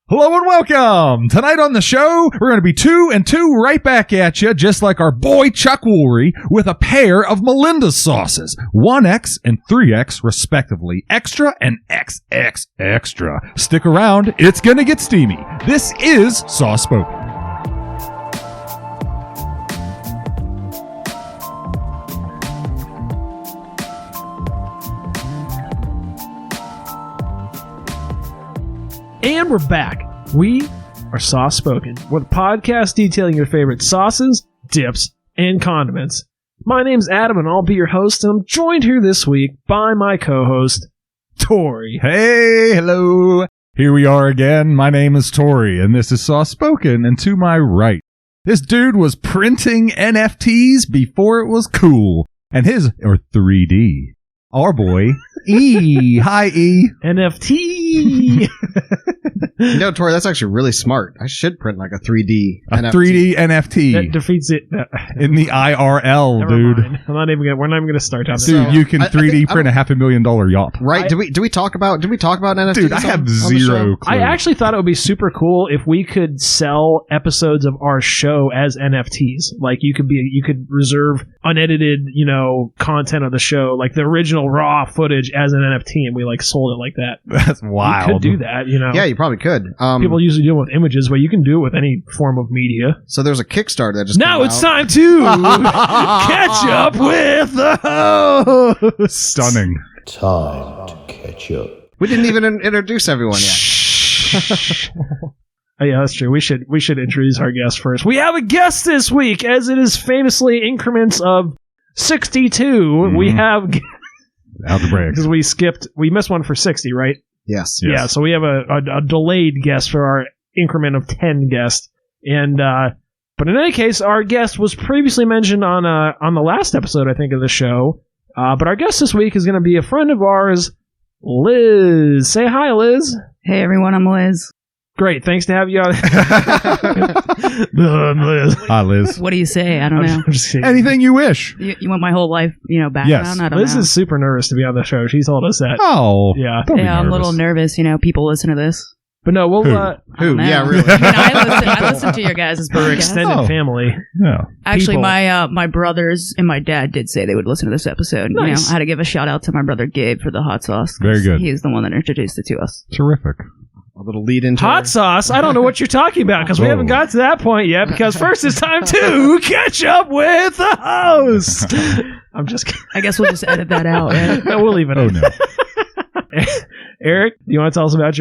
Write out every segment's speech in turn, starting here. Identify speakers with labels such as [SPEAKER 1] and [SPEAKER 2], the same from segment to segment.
[SPEAKER 1] Hello and welcome! Tonight on the show, we're going to be 2 and 2 right back at you, just like our boy Chuck Woolery, with a pair of Melinda sauces, 1X and 3X respectively, extra and XXXtra. Stick around, it's going to get steamy. This is Sauce Spoken.
[SPEAKER 2] And we're back. We are Sauce Spoken, with a podcast detailing your favorite sauces, dips, and condiments. My name's Adam, and I'll be your host, and I'm joined here this week by my co-host, Tori.
[SPEAKER 1] Hey, hello. Here we are again. My name is Tori, and this is Sauce Spoken, and to my right, this dude was printing NFTs before it was cool, and or 3D. Our boy, E. Hi, E.
[SPEAKER 2] NFT.
[SPEAKER 3] You know, Tori, that's actually really smart. I should print like a 3D
[SPEAKER 1] NFT. 3D NFT.
[SPEAKER 2] That defeats it.
[SPEAKER 1] In the IRL,
[SPEAKER 2] Never
[SPEAKER 1] dude.
[SPEAKER 2] mind. We're not even going to start down this.
[SPEAKER 1] Dude, you can 3D print a $500,000 yacht.
[SPEAKER 3] Right? Did we talk about NFTs?
[SPEAKER 1] Dude, I have zero clue.
[SPEAKER 2] I actually thought it would be super cool if we could sell episodes of our show as NFTs. Like you could reserve unedited, content of the show, like the original raw footage as an NFT, and we like sold it like that.
[SPEAKER 1] That's wild.
[SPEAKER 2] You could do that,
[SPEAKER 3] Yeah, you probably could.
[SPEAKER 2] People usually do it with images, but you can do it with any form of media.
[SPEAKER 3] So there's a Kickstarter that just
[SPEAKER 2] Now
[SPEAKER 3] came
[SPEAKER 2] it's
[SPEAKER 3] out.
[SPEAKER 2] time to catch up with the host.
[SPEAKER 1] Stunning.
[SPEAKER 4] Time to catch up.
[SPEAKER 3] We didn't even introduce everyone yet.
[SPEAKER 2] Oh, yeah, that's true. We should introduce our guest first. We have a guest this week, as it is famously increments of 62.
[SPEAKER 1] Mm-hmm.
[SPEAKER 2] We have
[SPEAKER 1] Out the break.
[SPEAKER 2] because we missed one for 60, right?
[SPEAKER 3] Yes.
[SPEAKER 2] Yeah, so we have a delayed guest for our increment of 10 guests. And but in any case, our guest was previously mentioned on the last episode, I think, of the show. But our guest this week is going to be a friend of ours, Liz. Say hi, Liz.
[SPEAKER 5] Hey everyone, I'm Liz.
[SPEAKER 2] Great, thanks to have you on. I'm Liz.
[SPEAKER 1] Hi, Liz.
[SPEAKER 5] What do you say? I don't know.
[SPEAKER 2] I'm just kidding.
[SPEAKER 1] Anything you wish.
[SPEAKER 5] You want my whole life, background?
[SPEAKER 1] Yes.
[SPEAKER 5] I don't
[SPEAKER 2] Liz
[SPEAKER 5] know.
[SPEAKER 2] is super nervous to be on the show. She told us that.
[SPEAKER 1] Oh.
[SPEAKER 2] Yeah.
[SPEAKER 1] Don't be
[SPEAKER 5] Yeah, I'm a little
[SPEAKER 1] nervous.
[SPEAKER 5] nervous. People listen to this.
[SPEAKER 2] But no, we'll
[SPEAKER 1] Who?
[SPEAKER 5] I
[SPEAKER 3] Who?
[SPEAKER 5] don't know.
[SPEAKER 3] Yeah, really.
[SPEAKER 5] I listen to your guys'
[SPEAKER 2] for
[SPEAKER 5] podcast.
[SPEAKER 2] extended
[SPEAKER 1] Oh.
[SPEAKER 2] family.
[SPEAKER 1] Yeah.
[SPEAKER 5] Actually,
[SPEAKER 2] people.
[SPEAKER 5] my brothers and my dad did say they would listen to this episode.
[SPEAKER 2] Nice.
[SPEAKER 5] I had to give a shout out to my brother Gabe for the hot sauce. 'cause
[SPEAKER 1] Very good.
[SPEAKER 5] He's the one that introduced it to us.
[SPEAKER 1] Terrific.
[SPEAKER 3] A little lead into
[SPEAKER 2] Hot sauce? I don't know what you're talking about because we
[SPEAKER 1] Whoa.
[SPEAKER 2] haven't got to that point yet. Because first it's time to catch up with the host. I'm just kidding.
[SPEAKER 5] I guess we'll just edit that out. Right?
[SPEAKER 2] No, we'll leave it.
[SPEAKER 1] Oh,
[SPEAKER 2] in.
[SPEAKER 1] no.
[SPEAKER 2] Eric, do you want to tell us about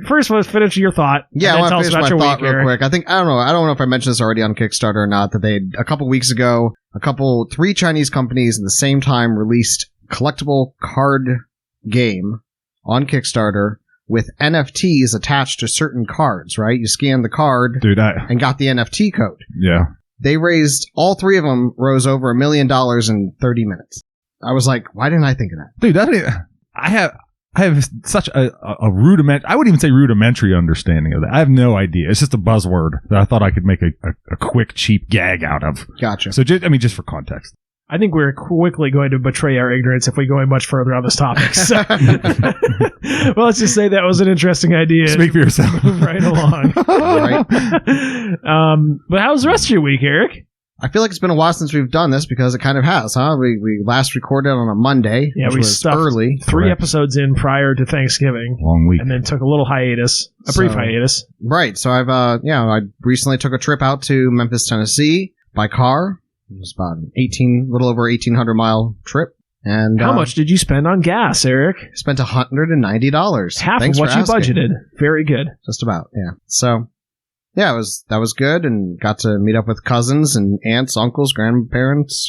[SPEAKER 2] first let's finish your thought.
[SPEAKER 3] Yeah, I
[SPEAKER 2] and then
[SPEAKER 3] want
[SPEAKER 2] tell
[SPEAKER 3] to
[SPEAKER 2] us
[SPEAKER 3] finish
[SPEAKER 2] about
[SPEAKER 3] my
[SPEAKER 2] your
[SPEAKER 3] thought
[SPEAKER 2] week,
[SPEAKER 3] real
[SPEAKER 2] Eric.
[SPEAKER 3] quick. I don't know if I mentioned this already on Kickstarter or not, that they, a couple weeks ago, 3 Chinese companies at the same time released collectible card game on Kickstarter with NFTs attached to certain cards, right? You scan the card
[SPEAKER 1] Dude,
[SPEAKER 3] and got the NFT code.
[SPEAKER 1] yeah.
[SPEAKER 3] They all 3 of them rose over $1 million in 30 minutes. I was like, why didn't I think of that?
[SPEAKER 1] Dude, I have such a I wouldn't even say rudimentary understanding of that. I have no idea. It's just a buzzword that I thought I could make a quick, cheap gag out of.
[SPEAKER 3] Gotcha.
[SPEAKER 1] So, just for context.
[SPEAKER 2] I think we're quickly going to betray our ignorance if we go much further on this topic. So. Well, let's just say that was an interesting idea.
[SPEAKER 1] Speak for yourself.
[SPEAKER 2] Move right along.
[SPEAKER 3] Right.
[SPEAKER 2] But how was the rest of your week, Eric?
[SPEAKER 3] I feel like it's been a while since we've done this because it kind of has, huh? We last recorded on a Monday,
[SPEAKER 2] Yeah,
[SPEAKER 3] which
[SPEAKER 2] we
[SPEAKER 3] was
[SPEAKER 2] stuffed
[SPEAKER 3] early.
[SPEAKER 2] 3
[SPEAKER 1] Correct.
[SPEAKER 2] episodes in prior to Thanksgiving,
[SPEAKER 1] Long week.
[SPEAKER 2] and then took a little hiatus, a brief
[SPEAKER 3] So-
[SPEAKER 2] hiatus.
[SPEAKER 3] Right. So I recently took a trip out to Memphis, Tennessee by car. It was about little over 1,800 mile trip. And
[SPEAKER 2] How much did you spend on gas, Eric?
[SPEAKER 3] Spent $190.
[SPEAKER 2] Half
[SPEAKER 3] Thanks
[SPEAKER 2] of what
[SPEAKER 3] for
[SPEAKER 2] you
[SPEAKER 3] asking.
[SPEAKER 2] budgeted. Very good.
[SPEAKER 3] Just about, yeah. So, yeah, that was good, and got to meet up with cousins and aunts, uncles, grandparents,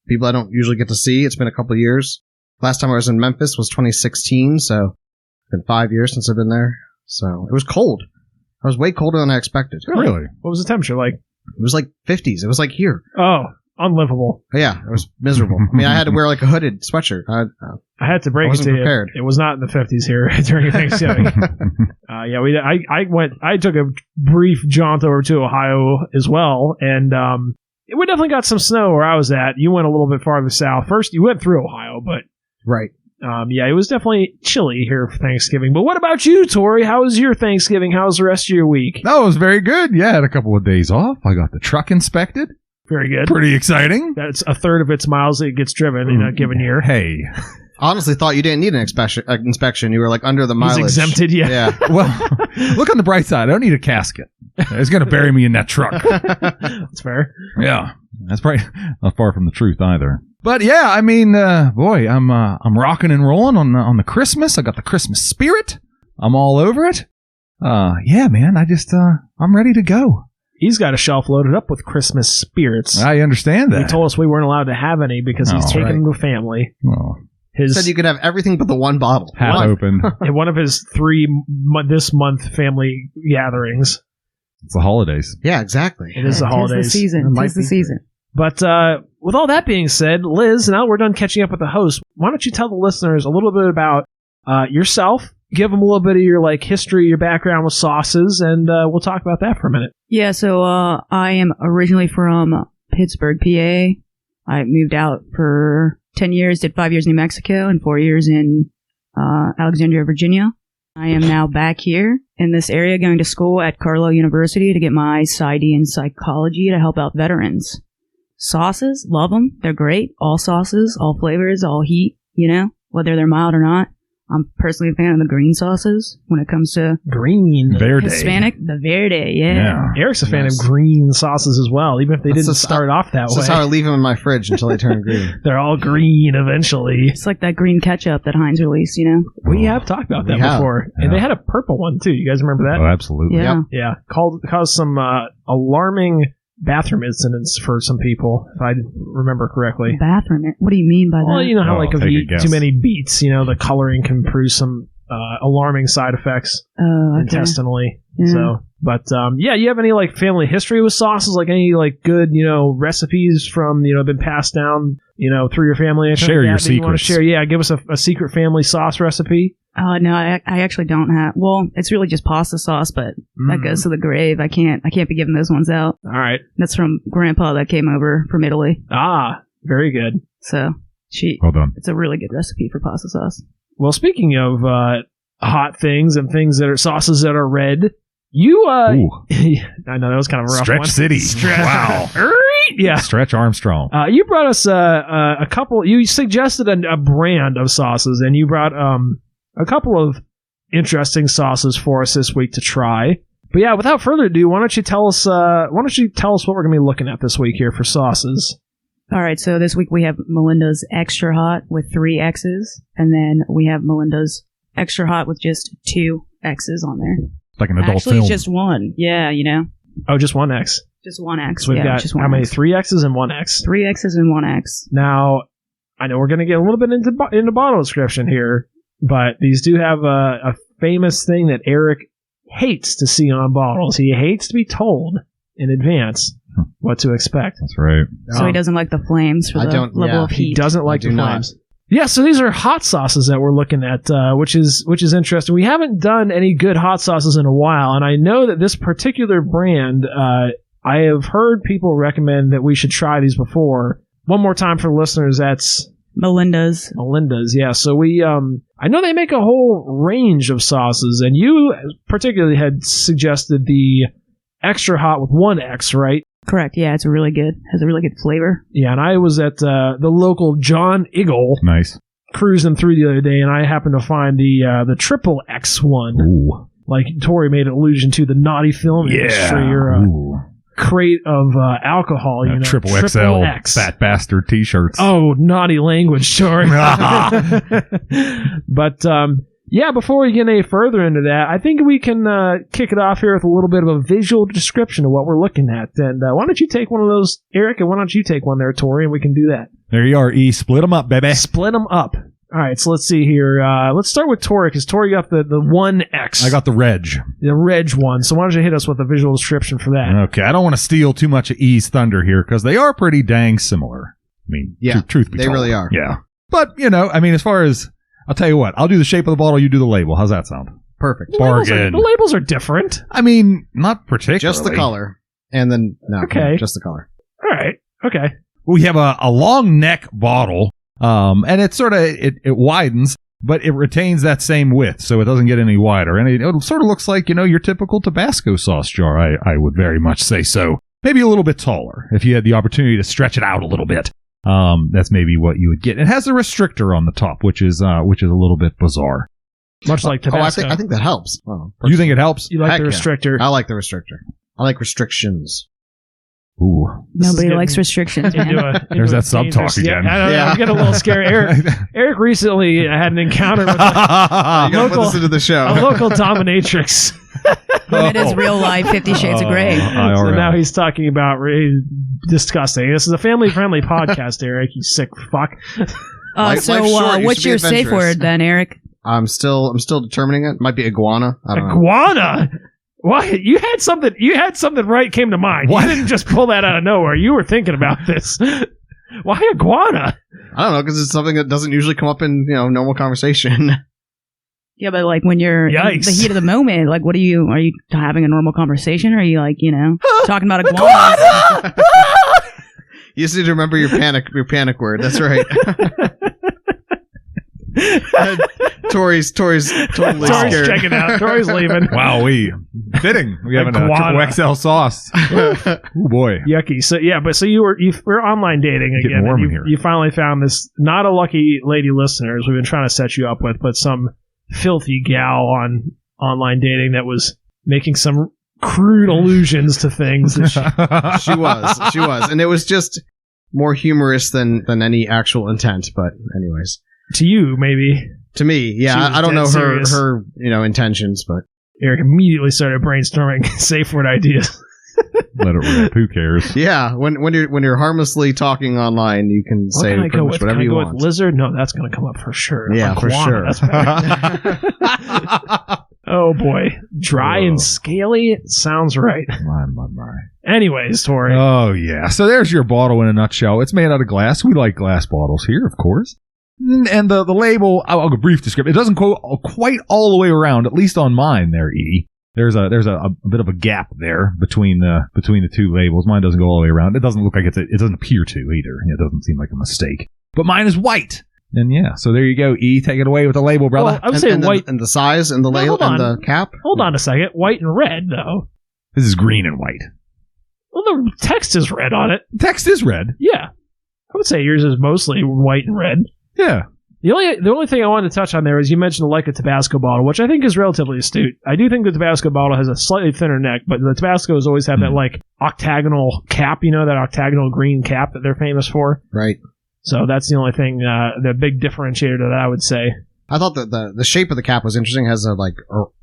[SPEAKER 3] people I don't usually get to see. It's been a couple of years. Last time I was in Memphis was 2016, so it's been 5 years since I've been there. So it was cold. It was way colder than I expected.
[SPEAKER 1] Really?
[SPEAKER 2] What was the temperature like?
[SPEAKER 3] It was like 50s. It was like here.
[SPEAKER 2] Oh, unlivable.
[SPEAKER 3] Yeah, it was miserable. I mean, I had to wear like a hooded sweatshirt.
[SPEAKER 2] I had to break
[SPEAKER 3] I
[SPEAKER 2] it
[SPEAKER 3] wasn't
[SPEAKER 2] to
[SPEAKER 3] prepared.
[SPEAKER 2] you. It was not in the 50s here during Thanksgiving. I took a brief jaunt over to Ohio as well, and we definitely got some snow where I was at. You went a little bit farther south. First, you went through Ohio, but
[SPEAKER 3] Right.
[SPEAKER 2] Yeah, it was definitely chilly here for Thanksgiving. But what about you, Tori? How was your Thanksgiving? How was the rest of your week?
[SPEAKER 1] That was very good. Yeah, I had a couple of days off. I got the truck inspected.
[SPEAKER 2] Very good.
[SPEAKER 1] Pretty exciting.
[SPEAKER 2] That's a third of its miles that gets driven in a given year.
[SPEAKER 1] Hey.
[SPEAKER 3] Honestly, thought you didn't need an inspection. You were like under the mileage.
[SPEAKER 2] He's exempted, yeah.
[SPEAKER 1] Well, look on the bright side. I don't need a casket. It's going to bury me in that truck.
[SPEAKER 2] That's fair.
[SPEAKER 1] Yeah. That's probably not far from the truth either. But yeah, I mean, boy, I'm rocking and rolling on the Christmas. I got the Christmas spirit. I'm all over it. Yeah, man, I'm ready to go.
[SPEAKER 2] He's got a shelf loaded up with Christmas spirits.
[SPEAKER 1] I understand that.
[SPEAKER 2] He told us we weren't allowed to have any because he's taken them to family.
[SPEAKER 1] Oh.
[SPEAKER 3] Said you could have everything but the one bottle.
[SPEAKER 1] Half open.
[SPEAKER 2] In one of his 3 this month family gatherings.
[SPEAKER 1] It's the holidays.
[SPEAKER 3] Yeah, exactly.
[SPEAKER 2] It is the holidays.
[SPEAKER 5] Tis the season. Tis the season.
[SPEAKER 2] But with all that being said, Liz, now we're done catching up with the host. Why don't you tell the listeners a little bit about yourself? Give them a little bit of your history, your background with sauces, and we'll talk about that for a minute.
[SPEAKER 5] Yeah, so I am originally from Pittsburgh, PA. I moved out for 10 years, did 5 years in New Mexico and 4 years in Alexandria, Virginia. I am now back here in this area going to school at Carlow University to get my PsyD in psychology to help out veterans. Sauces, love them. They're great. All sauces, all flavors, all heat, whether they're mild or not. I'm personally a fan of the green sauces when it comes to
[SPEAKER 2] green.
[SPEAKER 1] Verde.
[SPEAKER 5] Hispanic. The Verde, yeah.
[SPEAKER 2] Eric's a fan of green sauces as well, even if they didn't start off that way.
[SPEAKER 3] That's how I leave them in my fridge until they turn green.
[SPEAKER 2] They're all green eventually.
[SPEAKER 5] It's like that green ketchup that Heinz released,
[SPEAKER 2] We have talked about that before.
[SPEAKER 1] Yeah.
[SPEAKER 2] And they had a purple one too. You guys remember that?
[SPEAKER 1] Oh, absolutely.
[SPEAKER 5] Yeah.
[SPEAKER 3] Yep.
[SPEAKER 2] Yeah. Caused some alarming bathroom incidents for some people, if I remember correctly.
[SPEAKER 5] Bathroom? What do you mean by that?
[SPEAKER 2] Well, you know how
[SPEAKER 1] Oh,
[SPEAKER 2] if
[SPEAKER 1] take
[SPEAKER 2] you
[SPEAKER 1] a
[SPEAKER 2] eat
[SPEAKER 1] guess.
[SPEAKER 2] too many beets, the coloring can produce some alarming side effects intestinally.
[SPEAKER 5] Yeah.
[SPEAKER 2] So, but you have any family history with sauces? Any good recipes from been passed down through your family?
[SPEAKER 1] Share your
[SPEAKER 2] that you want to
[SPEAKER 1] secrets.
[SPEAKER 2] share? Yeah, give us a secret family sauce recipe.
[SPEAKER 5] No, I actually don't have. Well, it's really just pasta sauce, but that goes to the grave. I can't be giving those ones out.
[SPEAKER 2] All right.
[SPEAKER 5] That's from Grandpa that came over from Italy.
[SPEAKER 2] Ah, very good.
[SPEAKER 5] So
[SPEAKER 1] Well done.
[SPEAKER 5] it's a really good recipe for pasta sauce.
[SPEAKER 2] Well, speaking of hot things and things that are sauces that are red, you
[SPEAKER 1] Ooh.
[SPEAKER 2] I know that was kind of a rough
[SPEAKER 1] Stretch
[SPEAKER 2] one.
[SPEAKER 1] City. Wow.
[SPEAKER 2] Yeah.
[SPEAKER 1] Stretch Armstrong.
[SPEAKER 2] You brought us a couple. You suggested a brand of sauces, and you brought a couple of interesting sauces for us this week to try. But yeah, without further ado, why don't you tell us what we're going to be looking at this week here for sauces?
[SPEAKER 5] All right, so this week we have Melinda's Extra Hot with 3 X's, and then we have Melinda's Extra Hot with just 2 X's on there.
[SPEAKER 1] Like an adult
[SPEAKER 5] Actually,
[SPEAKER 1] film.
[SPEAKER 5] just one. Yeah,
[SPEAKER 2] Oh, just 1 X.
[SPEAKER 5] Just 1 X.
[SPEAKER 2] So we've got
[SPEAKER 5] just 1
[SPEAKER 2] how many?
[SPEAKER 5] X.
[SPEAKER 2] 3 X's and 1 X.
[SPEAKER 5] 3 X's and 1 X.
[SPEAKER 2] Now, I know we're going to get a little bit into bottle description here, but these do have a famous thing that Eric hates to see on bottles. He hates to be told in advance what to expect.
[SPEAKER 1] That's right.
[SPEAKER 5] So he doesn't like the flames for
[SPEAKER 3] I
[SPEAKER 5] the
[SPEAKER 3] don't-
[SPEAKER 5] level
[SPEAKER 3] yeah,
[SPEAKER 5] of
[SPEAKER 2] He
[SPEAKER 5] heat.
[SPEAKER 2] doesn't like
[SPEAKER 3] I
[SPEAKER 2] the
[SPEAKER 3] do not.
[SPEAKER 2] flames. Yeah, so these are hot sauces that we're looking at, which is interesting. We haven't done any good hot sauces in a while, and I know that this particular brand, I have heard people recommend that we should try these before. One more time for listeners, that's
[SPEAKER 5] Melinda's.
[SPEAKER 2] Yeah. So we, I know they make a whole range of sauces, and you particularly had suggested the extra hot with 1 X, right?
[SPEAKER 5] Correct. Yeah, it's really good. Has a really good flavor.
[SPEAKER 2] Yeah, and I was at the local John Eagle
[SPEAKER 1] Nice.
[SPEAKER 2] cruising through the other day, and I happened to find the triple X one.
[SPEAKER 1] Ooh.
[SPEAKER 2] Like Tori made allusion to the naughty film industry or a
[SPEAKER 1] Ooh.
[SPEAKER 2] crate of alcohol.
[SPEAKER 1] Triple XL
[SPEAKER 2] X.
[SPEAKER 1] fat bastard t-shirts.
[SPEAKER 2] Oh, naughty language, Tori. But yeah, before we get any further into that, I think we can kick it off here with a little bit of a visual description of what we're looking at. And why don't you take one of those, Eric, and why don't you take one there, Tori, and we can do that.
[SPEAKER 1] There you are, E. Split them up, baby.
[SPEAKER 2] Split them up. All right, so let's see here. Let's start with Tori, because Tori got the 1X.
[SPEAKER 1] I got the reg.
[SPEAKER 2] the Reg one. So why don't you hit us with a visual description for that?
[SPEAKER 1] Okay, I don't want to steal too much of E's thunder here because they are pretty dang similar. I mean,
[SPEAKER 3] Yeah,
[SPEAKER 1] truth be
[SPEAKER 3] they
[SPEAKER 1] told.
[SPEAKER 3] really are.
[SPEAKER 1] Yeah. But, as far as, I'll tell you what, I'll do the shape of the bottle, you do the label. How's that sound?
[SPEAKER 3] Perfect.
[SPEAKER 1] Bargain.
[SPEAKER 2] The labels are different.
[SPEAKER 1] I mean, not particularly.
[SPEAKER 3] Just the color. And then, no.
[SPEAKER 2] Okay.
[SPEAKER 3] Just the color.
[SPEAKER 2] All right. Okay.
[SPEAKER 1] We have a long neck bottle. And it sort of it widens, but it retains that same width, so it doesn't get any wider. And it sort of looks like, your typical Tabasco sauce jar. I would very much say so. Maybe a little bit taller if you had the opportunity to stretch it out a little bit. That's maybe what you would get. It has a restrictor on the top, which is a little bit bizarre.
[SPEAKER 2] Much like Tabasco.
[SPEAKER 3] I think that helps. Oh,
[SPEAKER 1] You think it helps?
[SPEAKER 2] You like
[SPEAKER 3] Heck
[SPEAKER 2] the restrictor.
[SPEAKER 3] I like the restrictor. I like restrictions.
[SPEAKER 1] Ooh.
[SPEAKER 5] Nobody likes restrictions, man.
[SPEAKER 1] There's that sub-talk again.
[SPEAKER 2] Yeah, I don't know, I'm getting a little scared. Eric recently had an encounter with
[SPEAKER 3] You gotta listen to the show.
[SPEAKER 2] a local dominatrix.
[SPEAKER 5] It is real life 50 Shades of Grey.
[SPEAKER 2] So now he's talking about disgusting. This is a family-friendly podcast, Eric, you sick fuck.
[SPEAKER 3] Life's short. You
[SPEAKER 5] What's
[SPEAKER 3] should be
[SPEAKER 5] your safe
[SPEAKER 3] adventurous.
[SPEAKER 5] word then, Eric?
[SPEAKER 3] I'm still determining it. Might be iguana. I don't know.
[SPEAKER 2] Iguana? What? You had something right came to mind.
[SPEAKER 1] What?
[SPEAKER 2] You didn't just pull that out of nowhere. You were thinking about this. Why iguana?
[SPEAKER 3] I don't know, because it's something that doesn't usually come up in normal conversation.
[SPEAKER 5] Yeah, but like when you're in
[SPEAKER 2] Yikes.
[SPEAKER 5] the heat of the moment, like are you having a normal conversation, or are you talking about iguana?
[SPEAKER 3] You just need to remember your panic word. That's right. Tori's totally scared.
[SPEAKER 2] Checking out. Tori's leaving.
[SPEAKER 1] Wow, fitting. We have a
[SPEAKER 2] Iguana.
[SPEAKER 1] triple XL sauce. Oh boy.
[SPEAKER 2] Yucky. So yeah, but so you were online dating
[SPEAKER 1] Getting
[SPEAKER 2] again.
[SPEAKER 1] warm
[SPEAKER 2] And
[SPEAKER 1] in here.
[SPEAKER 2] you finally found this not a lucky lady listeners we've been trying to set you up with, but some filthy gal on online dating that was making some crude allusions to things. That
[SPEAKER 3] She was, and it was just more humorous than any actual intent. But anyways,
[SPEAKER 2] to you, maybe.
[SPEAKER 3] to me,
[SPEAKER 2] She
[SPEAKER 3] yeah,
[SPEAKER 2] was
[SPEAKER 3] I don't
[SPEAKER 2] dead
[SPEAKER 3] know
[SPEAKER 2] serious.
[SPEAKER 3] her intentions, but
[SPEAKER 2] Eric immediately started brainstorming safe word ideas.
[SPEAKER 1] Let it rip. Who cares?
[SPEAKER 3] yeah, when you're harmlessly talking online, you can say
[SPEAKER 2] What can I
[SPEAKER 3] pretty
[SPEAKER 2] go
[SPEAKER 3] much
[SPEAKER 2] with?
[SPEAKER 3] whatever
[SPEAKER 2] Can I
[SPEAKER 3] you
[SPEAKER 2] go
[SPEAKER 3] want.
[SPEAKER 2] with lizard? No, that's going to come up for sure.
[SPEAKER 3] Yeah, for
[SPEAKER 2] Iguana,
[SPEAKER 3] sure.
[SPEAKER 2] that's better. Oh boy, dry and scaly sounds right.
[SPEAKER 1] My.
[SPEAKER 2] Anyways, Tori.
[SPEAKER 1] Oh, yeah. So there's your bottle in a nutshell. It's made out of glass. We like glass bottles here, of course. And the label, I'll go brief description. It doesn't go quite all the way around, at least on mine there, E. There's a bit of a gap there between the two labels. Mine doesn't go all the way around. It doesn't look like it doesn't appear to either. It doesn't seem like a mistake. But mine is white. And yeah, so there you go, E. Take it away with the label, brother.
[SPEAKER 2] Well, I would say white.
[SPEAKER 3] and the size and the label
[SPEAKER 2] hold on.
[SPEAKER 3] and the cap.
[SPEAKER 2] Hold on a second. White and red, though.
[SPEAKER 1] This is green and white.
[SPEAKER 2] Well, the text is red on it.
[SPEAKER 1] Text is red.
[SPEAKER 2] Yeah. I would say yours is mostly white and red.
[SPEAKER 1] Yeah.
[SPEAKER 2] The only thing I wanted to touch on there is you mentioned the like a Tabasco bottle, which I think is relatively astute. I do think the Tabasco bottle has a slightly thinner neck, but the Tabasco has always had that like octagonal cap, that octagonal green cap that they're famous for.
[SPEAKER 3] Right.
[SPEAKER 2] So that's the only thing, the big differentiator that I would say.
[SPEAKER 3] I thought that the shape of the cap was interesting. It has a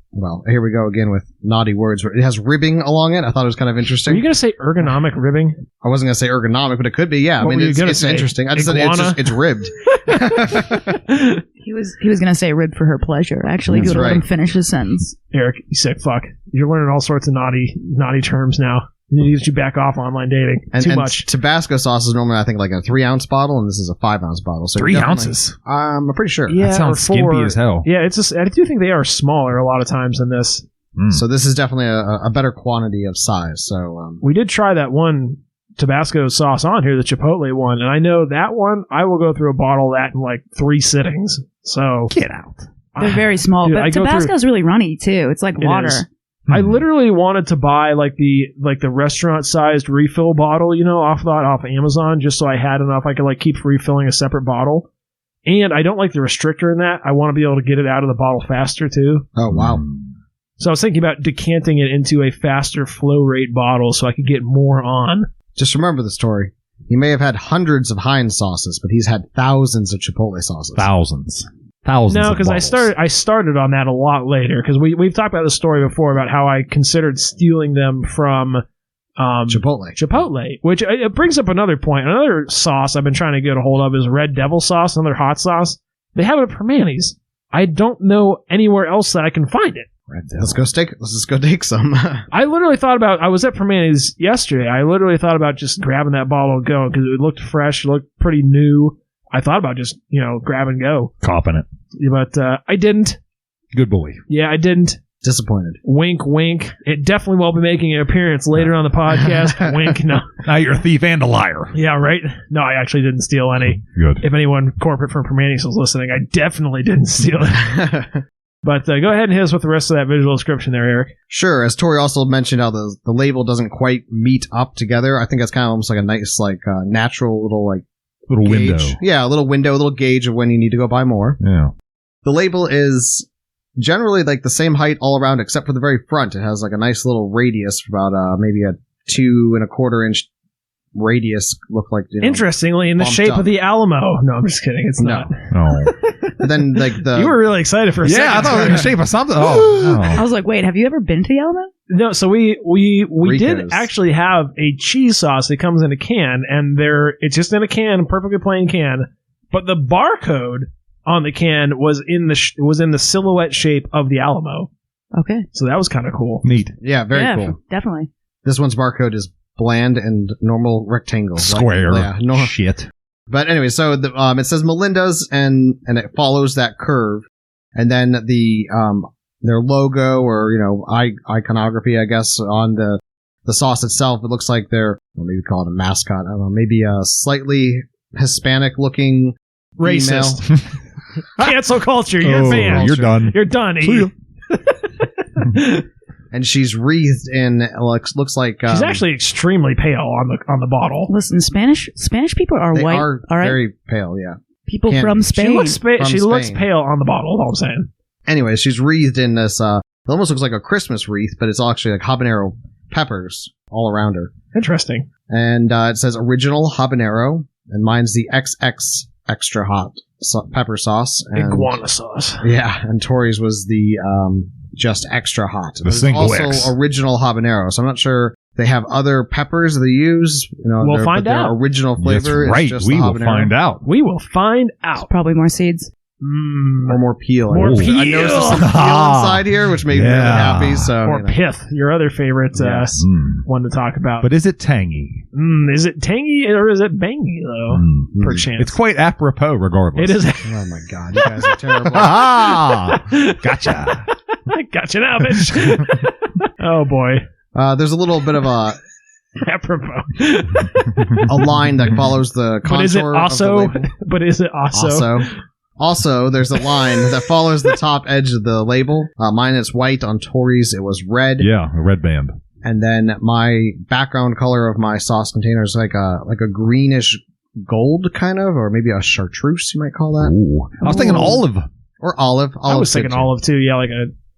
[SPEAKER 3] well, here we go again with naughty words. It has ribbing along it. I thought it was kind of
[SPEAKER 2] Are
[SPEAKER 3] interesting.
[SPEAKER 2] you going to say ergonomic ribbing?
[SPEAKER 3] I wasn't going to say ergonomic, but it could be. Yeah,
[SPEAKER 2] What
[SPEAKER 3] I mean,
[SPEAKER 2] were you gonna
[SPEAKER 3] it's
[SPEAKER 2] say?
[SPEAKER 3] interesting. I just
[SPEAKER 2] Iguana?
[SPEAKER 3] said it's ribbed.
[SPEAKER 5] He was gonna say rib for her pleasure. Actually,
[SPEAKER 3] That's
[SPEAKER 5] he would let him
[SPEAKER 3] right.
[SPEAKER 5] finish his sentence.
[SPEAKER 2] Eric, you sick fuck. You're learning all sorts of naughty terms now. You need to get you back off online dating. Too much.
[SPEAKER 3] Tabasco sauce is normally, I think, like a 3-ounce bottle, and this is a 5-ounce bottle. So
[SPEAKER 1] 3
[SPEAKER 3] definitely-
[SPEAKER 1] ounces.
[SPEAKER 3] I'm pretty sure.
[SPEAKER 2] Yeah,
[SPEAKER 1] That sounds
[SPEAKER 2] or 4.
[SPEAKER 1] skimpy as hell.
[SPEAKER 2] Yeah, it's just, I do think they are smaller a lot of times than this.
[SPEAKER 3] So this is definitely a better quantity of size. So
[SPEAKER 2] We did try that one Tabasco sauce on here, the Chipotle one, and I know that one, I will go through a bottle of that in like 3 sittings. So
[SPEAKER 1] Get out.
[SPEAKER 5] They're very small,
[SPEAKER 2] Dude, I
[SPEAKER 5] but
[SPEAKER 2] go
[SPEAKER 5] Tabasco's really runny too. It's like
[SPEAKER 2] It
[SPEAKER 5] water.
[SPEAKER 2] is. I literally wanted to buy like the restaurant sized refill bottle, off Amazon, just so I had enough. I could like keep refilling a separate bottle. And I don't like the restrictor in that. I want to be able to get it out of the bottle faster too.
[SPEAKER 3] oh wow,
[SPEAKER 2] So I was thinking about decanting it into a faster flow rate bottle so I could get more on.
[SPEAKER 3] just remember the story. He may have had hundreds of Heinz sauces, but he's had thousands of Chipotle sauces.
[SPEAKER 1] Thousands.
[SPEAKER 2] No,
[SPEAKER 1] because
[SPEAKER 2] because I started on that a lot later because we've talked about this story before about how I considered stealing them from Chipotle, which it brings up another point. Another sauce I've been trying to get a hold of is Red Devil sauce, another hot sauce. They have it at Permanis. I don't know anywhere else that I can find it.
[SPEAKER 3] Let's just go take some.
[SPEAKER 2] I literally thought about, I was at Permanis yesterday. I literally thought about just grabbing that bottle and going because it looked fresh, it looked pretty new. I thought about just, grab and go.
[SPEAKER 1] Copping it.
[SPEAKER 2] But I didn't.
[SPEAKER 1] Good boy.
[SPEAKER 2] Yeah, I didn't.
[SPEAKER 3] Disappointed.
[SPEAKER 2] Wink, wink. It definitely will be making an appearance later on the podcast. Wink, no.
[SPEAKER 1] Now you're a thief and a liar.
[SPEAKER 2] Yeah, right? No, I actually didn't steal any.
[SPEAKER 1] Good.
[SPEAKER 2] If anyone corporate from Permanix was listening, I definitely didn't steal it. But go ahead and hit us with the rest of that visual description there, Eric.
[SPEAKER 3] Sure. As Tori also mentioned, how the label doesn't quite meet up together. I think that's kind of almost like a nice, natural little
[SPEAKER 1] Little
[SPEAKER 3] gauge.
[SPEAKER 1] window.
[SPEAKER 3] Yeah, a little window, a little gauge of when you need to go buy more.
[SPEAKER 1] Yeah.
[SPEAKER 3] The label is generally the same height all around, except for the very front. It has a nice little radius, about maybe a 2 1/4 inch radius. Look like
[SPEAKER 2] interestingly in the shape of the Alamo. No, I'm just kidding. It's not.
[SPEAKER 1] Oh.
[SPEAKER 3] But then
[SPEAKER 2] you were really excited for a second.
[SPEAKER 1] Yeah, I thought it was in the shape of something. Oh.
[SPEAKER 5] I was like, wait, have you ever been to the Alamo?
[SPEAKER 2] No, so we did
[SPEAKER 3] Rico's.
[SPEAKER 2] actually have a cheese sauce that comes in a can, and it's just in a can, perfectly plain can, but the barcode on the can was in the silhouette shape of the Alamo.
[SPEAKER 5] Okay.
[SPEAKER 2] So that was kind of cool.
[SPEAKER 1] Neat.
[SPEAKER 3] Yeah, very cool.
[SPEAKER 5] Definitely.
[SPEAKER 3] This one's barcode is bland and normal rectangle.
[SPEAKER 1] Square.
[SPEAKER 3] No.
[SPEAKER 1] Shit.
[SPEAKER 3] But anyway, so it says Melinda's and it follows that curve, and then their logo or iconography, I guess, on the sauce itself. It looks like they're maybe call it a mascot. I don't know, maybe a slightly Hispanic looking
[SPEAKER 2] Racist.
[SPEAKER 3] female.
[SPEAKER 2] Cancel culture. You're banned.
[SPEAKER 1] You're done.
[SPEAKER 2] You're done.
[SPEAKER 1] See ya.
[SPEAKER 3] And she's wreathed in looks like
[SPEAKER 2] She's actually extremely pale on the bottle.
[SPEAKER 5] Listen, Spanish people are
[SPEAKER 3] they
[SPEAKER 5] white.
[SPEAKER 3] are
[SPEAKER 5] all right?
[SPEAKER 3] very pale. Yeah.
[SPEAKER 5] People
[SPEAKER 3] Can't-
[SPEAKER 5] from
[SPEAKER 3] She
[SPEAKER 5] Spain.
[SPEAKER 2] She looks
[SPEAKER 3] Spain.
[SPEAKER 2] pale on the bottle. All I'm saying.
[SPEAKER 3] Anyway, she's wreathed in this. It almost looks like a Christmas wreath, but it's actually like habanero peppers all around her.
[SPEAKER 2] Interesting.
[SPEAKER 3] And it says original habanero, and mine's the XXXtra hot pepper sauce. And,
[SPEAKER 2] Iguana sauce.
[SPEAKER 3] Yeah, and Tori's was the just extra hot.
[SPEAKER 1] The
[SPEAKER 3] There's
[SPEAKER 1] single
[SPEAKER 3] also
[SPEAKER 1] X.
[SPEAKER 3] original habanero, so I'm not sure they have other peppers they use.
[SPEAKER 2] We'll find
[SPEAKER 3] their
[SPEAKER 2] out.
[SPEAKER 3] original flavor
[SPEAKER 1] That's right.
[SPEAKER 3] is just
[SPEAKER 1] We
[SPEAKER 3] the
[SPEAKER 1] will
[SPEAKER 3] habanero.
[SPEAKER 1] find out.
[SPEAKER 2] We will find
[SPEAKER 5] It's
[SPEAKER 2] out.
[SPEAKER 5] probably more seeds.
[SPEAKER 3] Or more peel.
[SPEAKER 2] More
[SPEAKER 3] I noticed
[SPEAKER 2] peel.
[SPEAKER 3] I noticed there's some peel inside here, which made me really
[SPEAKER 1] Yeah.
[SPEAKER 3] happy. So,
[SPEAKER 2] Or pith, your other favorite
[SPEAKER 3] Yes.
[SPEAKER 2] one to talk about.
[SPEAKER 1] But is it tangy?
[SPEAKER 2] Is it tangy or is it bangy, though? Perchance.
[SPEAKER 1] It's quite apropos, regardless.
[SPEAKER 2] It is.
[SPEAKER 3] Oh my god, you guys are terrible.
[SPEAKER 1] Ah, gotcha.
[SPEAKER 2] Gotcha now, bitch. Oh, boy.
[SPEAKER 3] There's a little bit of a
[SPEAKER 2] Apropos.
[SPEAKER 3] line that follows the contour
[SPEAKER 2] But is it
[SPEAKER 3] of the
[SPEAKER 2] also?
[SPEAKER 3] label.
[SPEAKER 2] But is it also?
[SPEAKER 3] Also, there's a line that follows the top edge of the label. Mine is white. On Tori's, it was red.
[SPEAKER 1] Yeah, a red band.
[SPEAKER 3] And then my background color of my sauce container is like a greenish gold kind of, or maybe a chartreuse, you might call that.
[SPEAKER 1] Ooh. I was thinking olive.
[SPEAKER 3] Or olive.
[SPEAKER 2] I was thinking olive, too.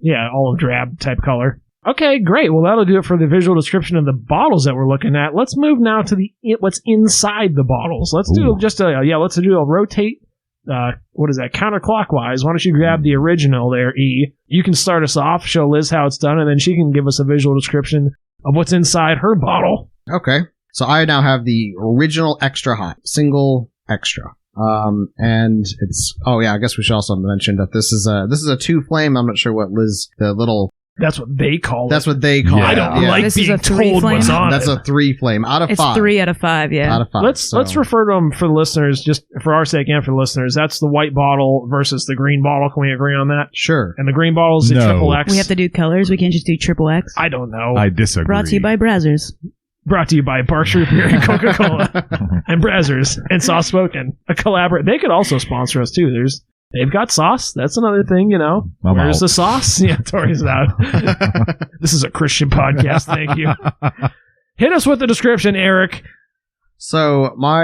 [SPEAKER 2] Yeah, olive drab type color. Okay, great. Well, that'll do it for the visual description of the bottles that we're looking at. Let's move now to what's inside the bottles. Let's do let's do a rotate. What is that? Counterclockwise. Why don't you grab the original there, E? You can start us off, show Liz how it's done, and then she can give us a visual description of what's inside her bottle.
[SPEAKER 3] Okay. So I now have the original extra hot, single extra. And it's, I guess we should also mention that this is a 2-flame. I'm not sure what Liz, the little,
[SPEAKER 2] That's what they call it.
[SPEAKER 3] that's what they call
[SPEAKER 1] Yeah.
[SPEAKER 3] it.
[SPEAKER 2] I don't
[SPEAKER 3] Yeah.
[SPEAKER 2] like
[SPEAKER 5] This is
[SPEAKER 2] being
[SPEAKER 5] a 3
[SPEAKER 2] told what's
[SPEAKER 5] flame?
[SPEAKER 2] on
[SPEAKER 3] That's
[SPEAKER 2] it.
[SPEAKER 3] a 3-flame out of
[SPEAKER 5] It's
[SPEAKER 3] 5.
[SPEAKER 5] 3 out of 5, yeah.
[SPEAKER 3] Out of 5.
[SPEAKER 2] Let's refer to them for the listeners, just for our sake and for the listeners. That's the white bottle versus the green bottle. Can we agree on that?
[SPEAKER 3] Sure.
[SPEAKER 2] And the green bottle is the
[SPEAKER 1] No.
[SPEAKER 2] triple X.
[SPEAKER 5] We have to do colors. We can't just do triple X.
[SPEAKER 2] I don't know.
[SPEAKER 1] I disagree.
[SPEAKER 5] Brought to you by Brazzers.
[SPEAKER 2] Brought to you by Berkshire Beer and Coca-Cola and Brazzers and Soft Spoken. A collaborate. They could also sponsor us too. They've got sauce. That's another thing,
[SPEAKER 1] I'm
[SPEAKER 2] Where's
[SPEAKER 1] out.
[SPEAKER 2] the sauce? Yeah, Tori's out. This is a Christian podcast. Thank you. Hit us with the description, Eric.
[SPEAKER 3] So my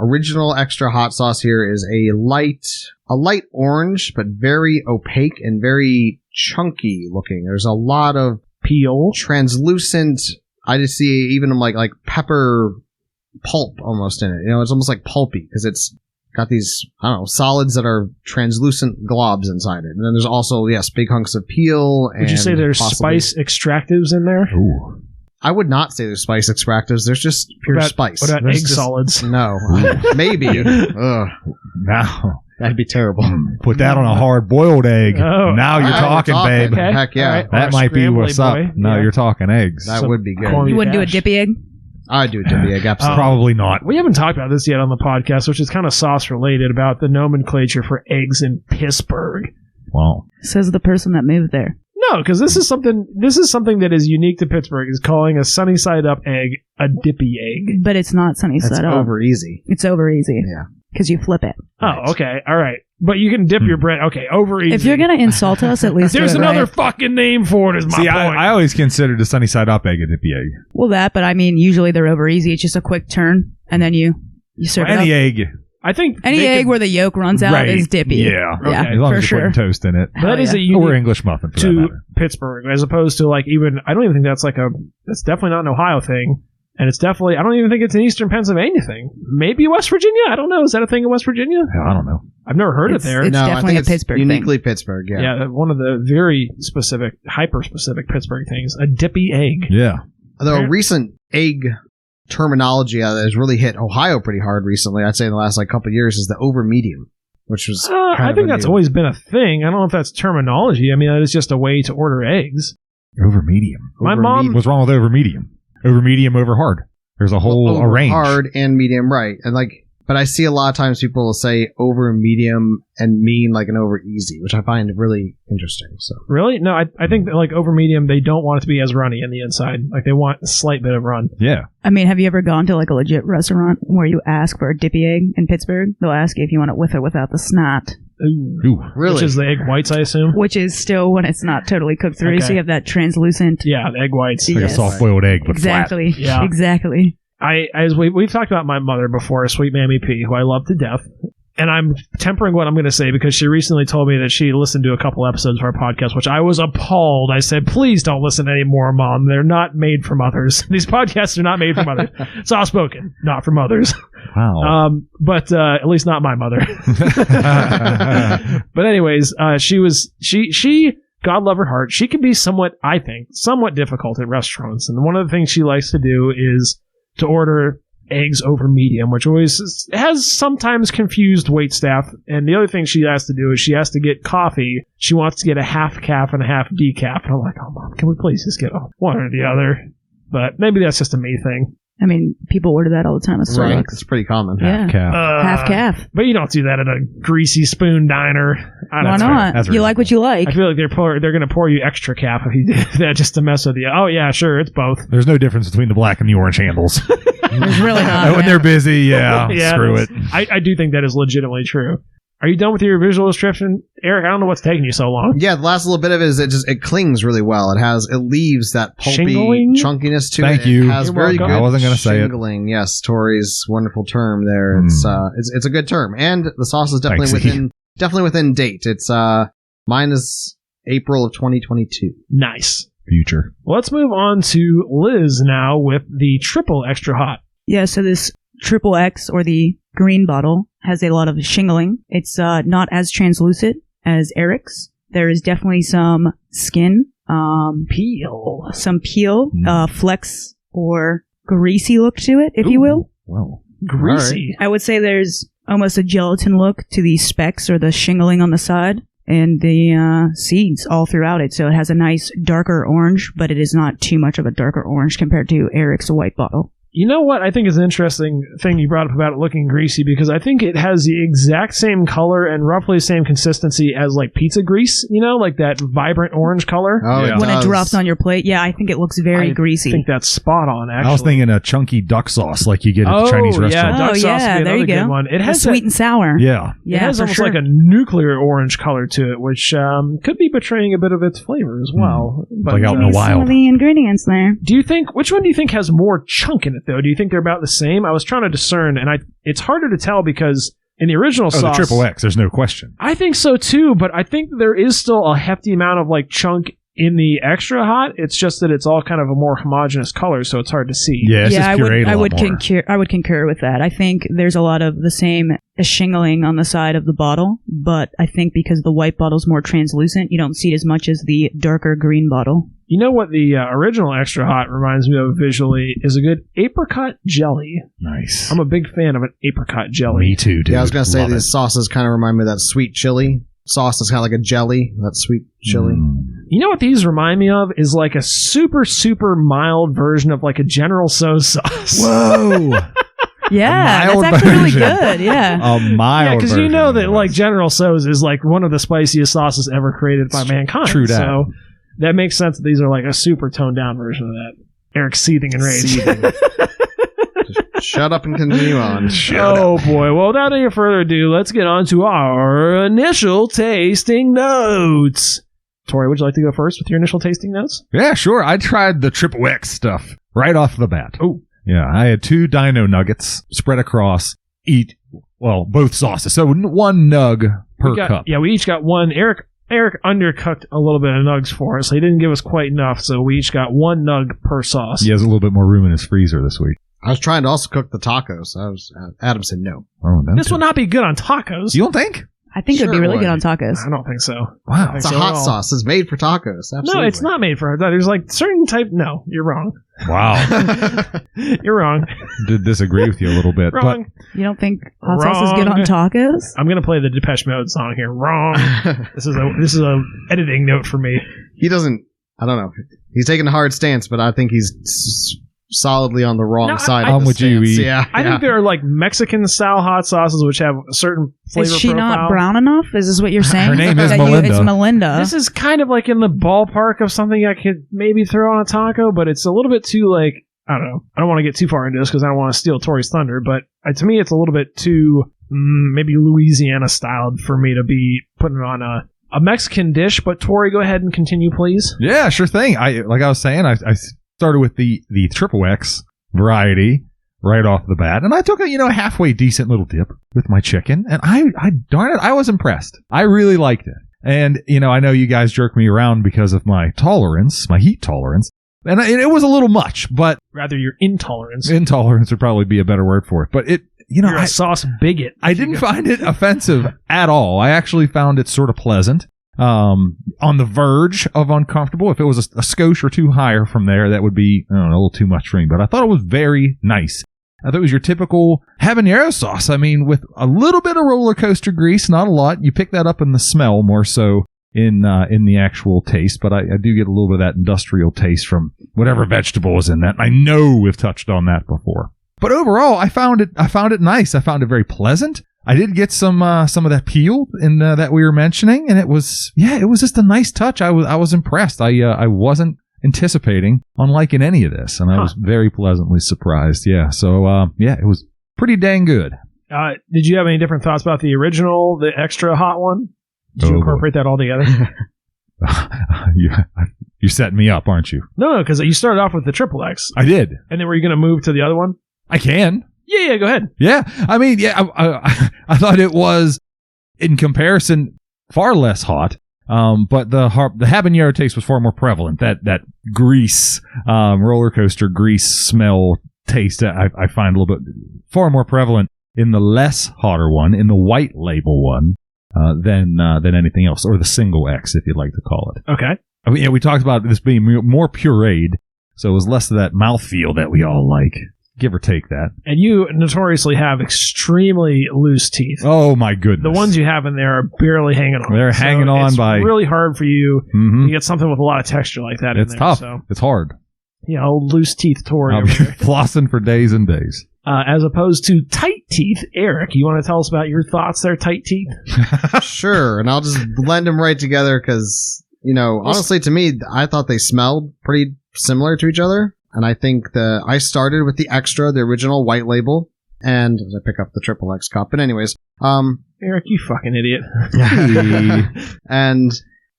[SPEAKER 3] original extra hot sauce here is a light orange, but very opaque and very chunky looking. There's a lot of
[SPEAKER 2] Peel.
[SPEAKER 3] translucent. I just see even like pepper pulp almost in it. It's almost like pulpy because it's got these, I don't know, solids that are translucent globs inside it. And then there's also, yes, big hunks of peel.
[SPEAKER 2] Would you say there's
[SPEAKER 3] possibly-
[SPEAKER 2] spice extractives in there?
[SPEAKER 1] Ooh.
[SPEAKER 3] I would not say there's spice extractives. There's just pure spice.
[SPEAKER 2] What about
[SPEAKER 3] There's
[SPEAKER 2] egg
[SPEAKER 3] just-
[SPEAKER 2] solids?
[SPEAKER 3] No. Maybe. Ugh,
[SPEAKER 1] Now,
[SPEAKER 3] that'd be terrible.
[SPEAKER 1] put that on a hard-boiled egg.
[SPEAKER 2] Oh.
[SPEAKER 1] now you're
[SPEAKER 3] All right,
[SPEAKER 1] talking,
[SPEAKER 3] we're talking.
[SPEAKER 1] babe.
[SPEAKER 2] Okay.
[SPEAKER 3] Heck yeah.
[SPEAKER 2] All right.
[SPEAKER 1] That
[SPEAKER 2] Or
[SPEAKER 1] might be
[SPEAKER 2] scrambly
[SPEAKER 1] what's up.
[SPEAKER 2] boy.
[SPEAKER 1] Now
[SPEAKER 2] Yeah.
[SPEAKER 1] you're talking eggs.
[SPEAKER 3] That
[SPEAKER 2] Some
[SPEAKER 3] would be good.
[SPEAKER 2] corn-
[SPEAKER 5] You wouldn't do a
[SPEAKER 2] Cash.
[SPEAKER 5] dippy egg?
[SPEAKER 3] I'd do it to be a gap.
[SPEAKER 1] Probably not.
[SPEAKER 2] We haven't talked about this yet on the podcast, which is kind of sauce related, about the nomenclature for eggs in Pittsburgh.
[SPEAKER 1] Well,
[SPEAKER 5] Says the person that moved there.
[SPEAKER 2] know, because this is something that is unique to Pittsburgh, is calling a sunny side up egg a dippy egg.
[SPEAKER 5] But it's not sunny
[SPEAKER 3] That's
[SPEAKER 5] side up.
[SPEAKER 3] over easy.
[SPEAKER 5] It's over easy.
[SPEAKER 3] Yeah.
[SPEAKER 5] Because you flip it.
[SPEAKER 2] Oh, okay. All right. But you can dip your bread. Okay, over easy.
[SPEAKER 5] If you're going to insult us, at least
[SPEAKER 2] There's
[SPEAKER 5] do it
[SPEAKER 2] another
[SPEAKER 5] right.
[SPEAKER 2] fucking name for it, is my
[SPEAKER 1] See,
[SPEAKER 2] point.
[SPEAKER 1] I always considered a sunny side up egg a dippy egg.
[SPEAKER 5] Well, but I mean, usually they're over easy. It's just a quick turn, and then you serve it
[SPEAKER 1] Any
[SPEAKER 5] up.
[SPEAKER 1] egg.
[SPEAKER 2] I think
[SPEAKER 5] Any
[SPEAKER 2] they
[SPEAKER 5] egg
[SPEAKER 2] could-
[SPEAKER 5] where the yolk runs out
[SPEAKER 1] Right.
[SPEAKER 5] is dippy.
[SPEAKER 1] Yeah.
[SPEAKER 2] Okay.
[SPEAKER 1] As long
[SPEAKER 5] for
[SPEAKER 1] as you're
[SPEAKER 5] sure.
[SPEAKER 1] putting toast in it.
[SPEAKER 2] that is a
[SPEAKER 1] Or
[SPEAKER 2] unique
[SPEAKER 1] English muffin for that
[SPEAKER 2] to
[SPEAKER 1] matter.
[SPEAKER 2] Pittsburgh, as opposed to like even, I don't even think that's that's definitely not an Ohio thing. And it's definitely, I don't even think it's an Eastern Pennsylvania thing. Maybe West Virginia? I don't know. Is that a thing in West Virginia?
[SPEAKER 1] I don't know.
[SPEAKER 2] I've never heard it there.
[SPEAKER 5] It's
[SPEAKER 3] No, I
[SPEAKER 5] definitely
[SPEAKER 3] think
[SPEAKER 5] a
[SPEAKER 3] it's
[SPEAKER 5] Pittsburgh
[SPEAKER 3] uniquely
[SPEAKER 5] thing.
[SPEAKER 3] Pittsburgh. Yeah.
[SPEAKER 2] Yeah, one of the very specific, hyper-specific Pittsburgh things. A dippy egg.
[SPEAKER 1] Yeah.
[SPEAKER 3] Although
[SPEAKER 2] Yeah.
[SPEAKER 3] a recent egg terminology that has really hit Ohio pretty hard recently, I'd say in the last couple of years, is the over medium, which was
[SPEAKER 2] I think that's always been a thing. I don't know if that's terminology. I mean, that is just a way to order eggs.
[SPEAKER 1] Over medium.
[SPEAKER 2] My mom-
[SPEAKER 1] What's wrong with over medium? Over medium, over hard. There's a whole a range.
[SPEAKER 3] hard and medium, right? And but I see a lot of times people will say over medium and mean like an over easy, which I find really interesting. So
[SPEAKER 2] Really? No, I think that like over medium, they don't want it to be as runny in the inside. Like they want a slight bit of run.
[SPEAKER 1] Yeah.
[SPEAKER 5] I mean, have you ever gone to like a legit restaurant where you ask for a dippy egg in Pittsburgh? They'll ask you if you want it with or without the snot,
[SPEAKER 2] Ooh.
[SPEAKER 3] really,
[SPEAKER 2] Which is the egg whites, I assume?
[SPEAKER 5] which is still when it's not totally cooked through.
[SPEAKER 2] Okay.
[SPEAKER 5] So you have that translucent.
[SPEAKER 2] Yeah, the egg whites.
[SPEAKER 1] Like
[SPEAKER 5] Yes.
[SPEAKER 1] a soft boiled egg, but
[SPEAKER 5] Exactly.
[SPEAKER 2] Yeah.
[SPEAKER 5] Exactly.
[SPEAKER 2] As we've talked about my mother before, Sweet Mammy P, who I love to death. And I'm tempering what I'm going to say because she recently told me that she listened to a couple episodes of our podcast, which I was appalled. I said, please don't listen anymore, Mom. They're not made for mothers. These podcasts are not made for mothers. Soft spoken, not for mothers.
[SPEAKER 1] Wow.
[SPEAKER 2] But at least not my mother. But anyways, she God love her heart, she can be somewhat difficult at restaurants. And one of the things she likes to do is to order eggs over medium, which always has sometimes confused waitstaff. And the other thing she has to do is she has to get coffee. She wants to get a half calf and a half decaf. And I'm like, oh, Mom, can we please just get one or the other? But maybe that's just a me thing.
[SPEAKER 5] I mean, people order that all the time at Starbucks.
[SPEAKER 3] right? It's pretty common.
[SPEAKER 5] Yeah.
[SPEAKER 1] Calf.
[SPEAKER 5] Half calf.
[SPEAKER 2] But you don't do that at a greasy spoon diner.
[SPEAKER 5] Why not?
[SPEAKER 1] That's
[SPEAKER 5] You like what you like.
[SPEAKER 2] I feel like they're going to pour you extra calf if you did that just to mess with you. Oh yeah, sure, it's both.
[SPEAKER 1] There's no difference between the black and the orange handles.
[SPEAKER 5] There's really not.
[SPEAKER 1] When they're busy, yeah,
[SPEAKER 2] Yeah,
[SPEAKER 1] screw it.
[SPEAKER 2] I do think that is legitimately true. Are you done with your visual description, Eric? I don't know what's taking you so long.
[SPEAKER 3] Yeah, the last little bit of it is it clings really well. It leaves that pulpy
[SPEAKER 2] Shingling?
[SPEAKER 3] chunkiness to
[SPEAKER 1] Thank
[SPEAKER 3] it.
[SPEAKER 1] you.
[SPEAKER 3] It has
[SPEAKER 2] You're
[SPEAKER 3] very
[SPEAKER 2] welcome.
[SPEAKER 3] good
[SPEAKER 1] I wasn't gonna say it.
[SPEAKER 3] shingling. Yes, Tori's wonderful term there. It's a good term, and the sauce is definitely
[SPEAKER 1] Thanks,
[SPEAKER 3] within date. It's mine is April of 2022.
[SPEAKER 2] Nice.
[SPEAKER 1] Future.
[SPEAKER 2] Well, let's move on to Liz now with the triple extra hot.
[SPEAKER 5] Yeah, so this triple X, or the green bottle, has a lot of shingling. It's not as translucent as Eric's. There is definitely some skin,
[SPEAKER 2] Peel.
[SPEAKER 5] some peel, flex, or greasy look to it, if you will.
[SPEAKER 1] Well,
[SPEAKER 2] Greasy.
[SPEAKER 5] I would say there's almost a gelatin look to the specks or the shingling on the side, and the seeds all throughout it. So it has a nice darker orange, but it is not too much of a darker orange compared to Eric's white bottle.
[SPEAKER 2] You know what I think is an interesting thing you brought up about it looking greasy, because I think it has the exact same color and roughly the same consistency as like pizza grease, like that vibrant orange color.
[SPEAKER 3] Oh,
[SPEAKER 1] Yeah.
[SPEAKER 5] When it
[SPEAKER 3] does.
[SPEAKER 5] drops on your plate, yeah, I think it looks very
[SPEAKER 2] I
[SPEAKER 5] greasy.
[SPEAKER 2] I think that's spot on, actually.
[SPEAKER 1] I was thinking a chunky duck sauce like you get at the Chinese
[SPEAKER 2] Yeah,
[SPEAKER 1] restaurant.
[SPEAKER 2] duck
[SPEAKER 5] Oh,
[SPEAKER 2] sauce
[SPEAKER 5] yeah,
[SPEAKER 2] would be
[SPEAKER 5] there you
[SPEAKER 2] another good
[SPEAKER 5] go.
[SPEAKER 2] one. It
[SPEAKER 5] The
[SPEAKER 2] has
[SPEAKER 5] sweet and sour.
[SPEAKER 1] Yeah.
[SPEAKER 2] It has
[SPEAKER 5] for
[SPEAKER 2] almost
[SPEAKER 5] sure.
[SPEAKER 2] like a nuclear orange color to it, which could be betraying a bit of its flavor as well. But,
[SPEAKER 1] Like out in the wild.
[SPEAKER 5] Some of the ingredients there.
[SPEAKER 2] which one do you think has more chunk in it, though? Do you think they're about the same? I was trying to discern, and it's harder to tell because in the original
[SPEAKER 1] Oh, the
[SPEAKER 2] sauce...
[SPEAKER 1] triple X, there's no question.
[SPEAKER 2] I think so, too, but I think there is still a hefty amount of like chunk in the extra hot. It's just that it's all kind of a more homogeneous color, so it's hard to see.
[SPEAKER 1] Yeah, it's
[SPEAKER 5] yeah,
[SPEAKER 1] just
[SPEAKER 5] I would,
[SPEAKER 1] pureed a
[SPEAKER 5] I
[SPEAKER 1] lot
[SPEAKER 5] would
[SPEAKER 1] more.
[SPEAKER 5] concur. I would concur with that. I think there's a lot of the same shingling on the side of the bottle, but I think because the white bottle's more translucent, you don't see it as much as the darker green bottle.
[SPEAKER 2] You know what the original extra hot reminds me of visually is a good apricot jelly.
[SPEAKER 1] Nice.
[SPEAKER 2] I'm a big fan of an apricot jelly.
[SPEAKER 1] Me too, dude.
[SPEAKER 3] Yeah, I was gonna say
[SPEAKER 1] Love
[SPEAKER 3] these
[SPEAKER 1] it.
[SPEAKER 3] sauces kind of remind me of that sweet chili sauce. That's kind of like a jelly. That sweet chili.
[SPEAKER 2] You know what these remind me of is like a super, super mild version of like a General Tso's sauce.
[SPEAKER 1] Whoa.
[SPEAKER 5] Yeah,
[SPEAKER 1] mild
[SPEAKER 5] that's actually really
[SPEAKER 1] version.
[SPEAKER 5] good. Yeah.
[SPEAKER 1] A mild
[SPEAKER 2] Yeah, because you
[SPEAKER 1] version
[SPEAKER 2] know
[SPEAKER 1] of
[SPEAKER 2] that
[SPEAKER 1] this.
[SPEAKER 2] like General Tso's is like one of the spiciest sauces ever created by mankind.
[SPEAKER 1] True that.
[SPEAKER 2] So that makes sense that these are like a super toned down version of that. Eric's seething in rage.
[SPEAKER 3] Just shut up and continue on.
[SPEAKER 2] Oh boy. Well, without any further ado, let's get on to our initial tasting notes. Tori, would you like to go first with your initial tasting notes?
[SPEAKER 1] Yeah, sure. I tried the XXX stuff right off the bat.
[SPEAKER 2] Oh.
[SPEAKER 1] Yeah, I had 2 dino nuggets spread across both sauces. So 1 nug per cup.
[SPEAKER 2] Yeah, we each got 1. Eric undercooked a little bit of nugs for us. So he didn't give us quite enough, so we each got 1 nug per sauce.
[SPEAKER 1] He has a little bit more room in his freezer this week.
[SPEAKER 3] I was trying to also cook the tacos. Adam said no.
[SPEAKER 1] Oh, no.
[SPEAKER 2] This will not be good on tacos.
[SPEAKER 1] You don't think?
[SPEAKER 5] I think it'd be
[SPEAKER 3] Sure
[SPEAKER 5] really
[SPEAKER 3] would.
[SPEAKER 5] good on tacos.
[SPEAKER 2] I don't think so.
[SPEAKER 1] Wow.
[SPEAKER 3] It's a hot sauce. It's made for tacos. Absolutely.
[SPEAKER 2] No, it's not made for that. There's like certain type. No, you're wrong.
[SPEAKER 1] Wow.
[SPEAKER 2] You're wrong.
[SPEAKER 1] Did disagree with you a little bit.
[SPEAKER 2] Wrong.
[SPEAKER 5] You don't think hot sauce is good on tacos?
[SPEAKER 2] I'm gonna play the Depeche Mode song here. Wrong. This is a editing note for me.
[SPEAKER 3] He doesn't. I don't know. He's taking a hard stance, but I think he's solidly on the wrong
[SPEAKER 2] No,
[SPEAKER 3] side.
[SPEAKER 1] I'm
[SPEAKER 3] of the
[SPEAKER 1] with you,
[SPEAKER 3] stance.
[SPEAKER 1] E.
[SPEAKER 3] Yeah,
[SPEAKER 2] I think there are like Mexican style hot sauces which have a certain flavor
[SPEAKER 5] Is she
[SPEAKER 2] profile.
[SPEAKER 5] not brown enough? Is this what you're saying?
[SPEAKER 1] Her name is
[SPEAKER 5] That
[SPEAKER 1] Melinda.
[SPEAKER 5] It's Melinda.
[SPEAKER 2] This is kind of like in the ballpark of something I could maybe throw on a taco, but it's a little bit too like, I don't know. I don't want to get too far into this because I don't want to steal Tori's thunder, but to me it's a little bit too maybe Louisiana styled for me to be putting it on a Mexican dish. But Tori, go ahead and continue, please.
[SPEAKER 1] Yeah, sure thing. Like I was saying, I started with the XXX variety right off the bat, and I took a halfway decent little dip with my chicken, and darn it, I was impressed. I really liked it. And I know you guys jerk me around because of my heat tolerance, and it was a little much, but
[SPEAKER 2] Rather, your intolerance.
[SPEAKER 1] intolerance would probably be a better word for it. But
[SPEAKER 2] You're a sauce bigot.
[SPEAKER 1] I didn't find it offensive at all. I actually found it sort of pleasant. On the verge of uncomfortable. If it was a skosh or 2 higher from there, that would be, I don't know, a little too much for me. But I thought it was very nice. I thought it was your typical habanero sauce. I mean, with a little bit of roller coaster grease, not a lot. You pick that up in the smell more so in the actual taste. But I do get a little bit of that industrial taste from whatever vegetable is in that. I know we've touched on that before. But overall, I found it nice. I found it very pleasant. I did get some of that peel in that we were mentioning, and it was just a nice touch. I was impressed. I wasn't anticipating on liking any of this, and I was very pleasantly surprised. Yeah, so it was pretty dang good.
[SPEAKER 2] Did you have any different thoughts about the original, the extra hot one? Did you incorporate that all together?
[SPEAKER 1] You're setting me up, aren't you?
[SPEAKER 2] No, because you started off with the XXX,
[SPEAKER 1] I did.
[SPEAKER 2] and then were you going to move to the other one?
[SPEAKER 1] I can.
[SPEAKER 2] Yeah, go ahead.
[SPEAKER 1] Yeah, I mean, I thought it was, in comparison, far less hot. But the habanero taste was far more prevalent. That grease, roller coaster grease smell taste, I find a little bit far more prevalent in the less hotter one, in the white label one, than anything else, or the single X, if you'd like to call it.
[SPEAKER 2] Okay.
[SPEAKER 1] I mean, we talked about this being more pureed, so it was less of that mouthfeel that we all like. Give or take that.
[SPEAKER 2] And you notoriously have extremely loose teeth.
[SPEAKER 1] Oh, my goodness.
[SPEAKER 2] The ones you have in there are barely hanging on.
[SPEAKER 1] They're hanging on
[SPEAKER 2] it's
[SPEAKER 1] by...
[SPEAKER 2] It's really hard for you
[SPEAKER 1] Mm-hmm.
[SPEAKER 2] to get something with a lot of texture like that in
[SPEAKER 1] It's
[SPEAKER 2] there.
[SPEAKER 1] tough.
[SPEAKER 2] So,
[SPEAKER 1] It's hard.
[SPEAKER 2] old loose teeth Tory
[SPEAKER 1] I'll
[SPEAKER 2] over
[SPEAKER 1] be
[SPEAKER 2] there.
[SPEAKER 1] flossing for days and days.
[SPEAKER 2] As opposed to tight teeth. Eric, you want to tell us about your thoughts there, tight teeth?
[SPEAKER 3] Sure, and I'll just blend them right together because, honestly, to me, I thought they smelled pretty similar to each other. And I think I started with the extra, the original white label, and I pick up the XXX cup. But anyways,
[SPEAKER 2] Eric, you fucking idiot.
[SPEAKER 3] and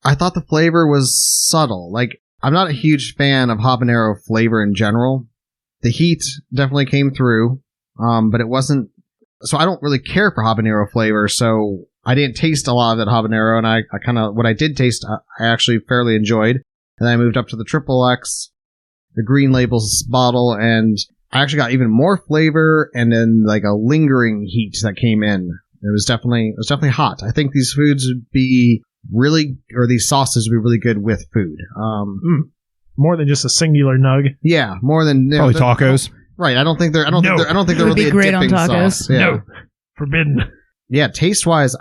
[SPEAKER 3] I thought the flavor was subtle. Like, I'm not a huge fan of habanero flavor in general. The heat definitely came through, but it wasn't. So I don't really care for habanero flavor. So I didn't taste a lot of that habanero, and I kind of, what I did taste, I actually fairly enjoyed. And then I moved up to the XXX. The green labels bottle, and I actually got even more flavor and then like a lingering heat that came in. It was definitely hot. I think these foods would be these sauces would be really good with food.
[SPEAKER 2] More than just a singular nug.
[SPEAKER 3] Yeah, more than
[SPEAKER 1] Probably tacos.
[SPEAKER 3] Right. I don't think they're
[SPEAKER 2] No.
[SPEAKER 3] really
[SPEAKER 5] be
[SPEAKER 3] a
[SPEAKER 5] great on
[SPEAKER 3] dipping
[SPEAKER 5] tacos.
[SPEAKER 3] sauce. Yeah.
[SPEAKER 2] No. Forbidden.
[SPEAKER 3] Yeah, taste wise,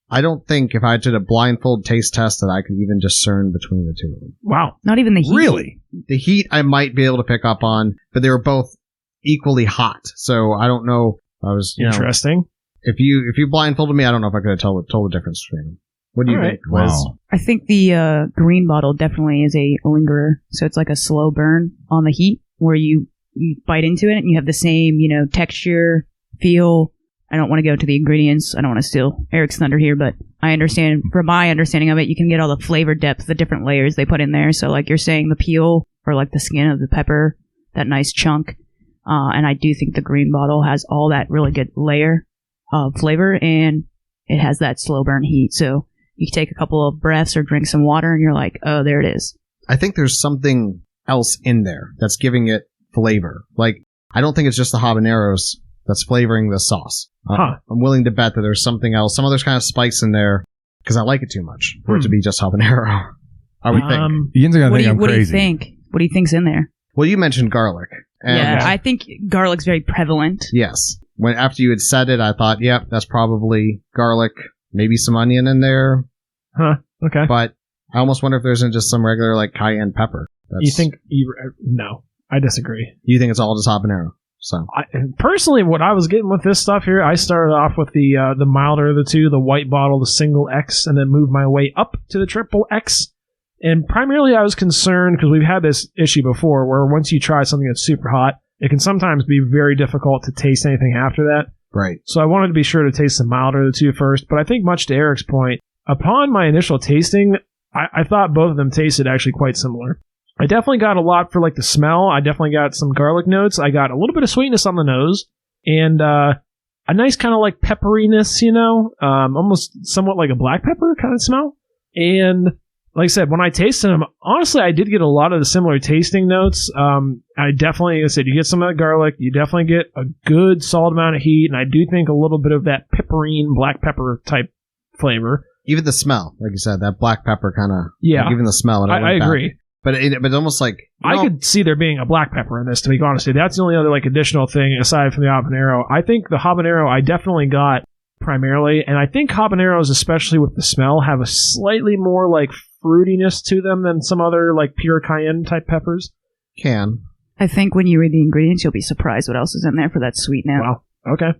[SPEAKER 3] I don't think if I did a blindfold taste test that I could even discern between the two of them.
[SPEAKER 2] Wow.
[SPEAKER 5] Not even the heat.
[SPEAKER 1] Really?
[SPEAKER 3] The heat I might be able to pick up on, but they were both equally hot. So I don't know. I was
[SPEAKER 2] Interesting.
[SPEAKER 3] If you blindfolded me, I don't know if I could have told the difference between them. What do you
[SPEAKER 2] All
[SPEAKER 3] think, Liz?
[SPEAKER 1] Wow.
[SPEAKER 5] I think the green bottle definitely is a lingerer. So it's like a slow burn on the heat where you bite into it and you have the same, texture, feel. I don't want to go into the ingredients. I don't want to steal Eric's thunder here, but from my understanding of it, you can get all the flavor depth, the different layers they put in there. So like you're saying, the peel or like the skin of the pepper, that nice chunk. And I do think the green bottle has all that really good layer of flavor, and it has that slow burn heat. So you take a couple of breaths or drink some water and you're like, oh, there it is.
[SPEAKER 3] I think there's something else in there that's giving it flavor. Like, I don't think it's just the habaneros that's flavoring the sauce. I'm willing to bet that there's something else, some other kind of spice in there, because I like it too much for it to be just habanero. I would think.
[SPEAKER 1] Ian's gonna
[SPEAKER 5] What
[SPEAKER 1] think I'm
[SPEAKER 5] do you
[SPEAKER 1] crazy.
[SPEAKER 5] think? What do you think's in there?
[SPEAKER 3] Well, you mentioned garlic. And
[SPEAKER 5] Yeah, I think garlic's very prevalent.
[SPEAKER 3] yes. After you had said it, I thought, yep, that's probably garlic, maybe some onion in there.
[SPEAKER 2] Huh. Okay.
[SPEAKER 3] But I almost wonder if there isn't just some regular, like, cayenne pepper.
[SPEAKER 2] No, I disagree.
[SPEAKER 3] You think it's all just habanero? So
[SPEAKER 2] Personally, what I was getting with this stuff here, I started off with the milder of the two, the white bottle, the single X, and then moved my way up to the triple X. And primarily I was concerned because we've had this issue before where once you try something that's super hot, it can sometimes be very difficult to taste anything after that.
[SPEAKER 3] right.
[SPEAKER 2] So I wanted to be sure to taste the milder of the two first. But I think much to Eric's point, upon my initial tasting, I thought both of them tasted actually quite similar. I definitely got a lot for like the smell. I definitely got some garlic notes. I got a little bit of sweetness on the nose and a nice kind of like pepperiness, almost somewhat like a black pepper kind of smell. And like I said, when I tasted them, honestly, I did get a lot of the similar tasting notes. I definitely, like I said, you get some of that garlic. You definitely get a good solid amount of heat. And I do think a little bit of that pepperine, black pepper type flavor.
[SPEAKER 3] Even the smell, like you said, that black pepper kind of.
[SPEAKER 2] Yeah.
[SPEAKER 3] Like even the smell.
[SPEAKER 2] I agree.
[SPEAKER 3] But it's almost like.
[SPEAKER 2] I could see there being a black pepper in this, to be honest with you. That's the only other like additional thing aside from the habanero. I think the habanero I definitely got primarily, and I think habaneros, especially with the smell, have a slightly more like fruitiness to them than some other like pure cayenne type peppers.
[SPEAKER 3] Can.
[SPEAKER 5] I think when you read the ingredients, you'll be surprised what else is in there for that sweet note.
[SPEAKER 2] Wow. Okay.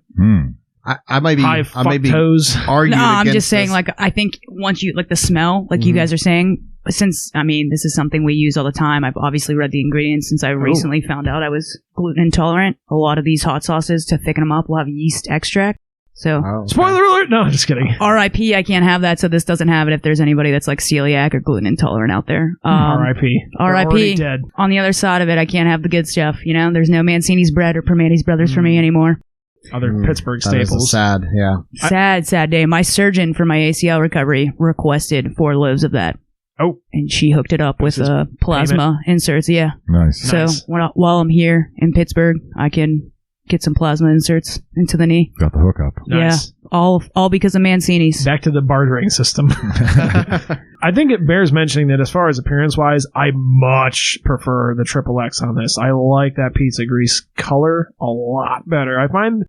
[SPEAKER 3] I might be.
[SPEAKER 2] High
[SPEAKER 3] I may be
[SPEAKER 2] fructose.
[SPEAKER 3] arguing.
[SPEAKER 5] No, I'm
[SPEAKER 3] against
[SPEAKER 5] just saying,
[SPEAKER 3] this.
[SPEAKER 5] like, I think once you, like, the smell, like you guys are saying, since, this is something we use all the time. I've obviously read the ingredients since I recently found out I was gluten intolerant. A lot of these hot sauces, to thicken them up, will have yeast extract. So,
[SPEAKER 3] Oh, okay.
[SPEAKER 2] Spoiler alert! No, just kidding.
[SPEAKER 5] RIP, I can't have that, so this doesn't have it if there's anybody that's, like, celiac or gluten intolerant out there.
[SPEAKER 2] R.I.P. They're already
[SPEAKER 5] RIP.
[SPEAKER 2] dead.
[SPEAKER 5] On the other side of it, I can't have the good stuff, There's no Mancini's bread or Primanti's Brothers for me anymore.
[SPEAKER 2] Other Pittsburgh
[SPEAKER 3] That is a
[SPEAKER 2] staples.
[SPEAKER 3] sad, yeah.
[SPEAKER 5] Sad day. My surgeon for my ACL recovery requested 4 loaves of that.
[SPEAKER 2] Oh.
[SPEAKER 5] And she hooked it up with
[SPEAKER 2] This is
[SPEAKER 5] plasma inserts, yeah.
[SPEAKER 1] Nice.
[SPEAKER 2] Nice.
[SPEAKER 5] So while I'm here in Pittsburgh, I can get some plasma inserts into the knee.
[SPEAKER 1] Got the hookup.
[SPEAKER 2] Nice.
[SPEAKER 5] Yeah, all because of Mancini's.
[SPEAKER 2] Back to the bartering system. I think it bears mentioning that as far as appearance-wise, I much prefer the Triple X on this. I like that pizza grease color a lot better. I find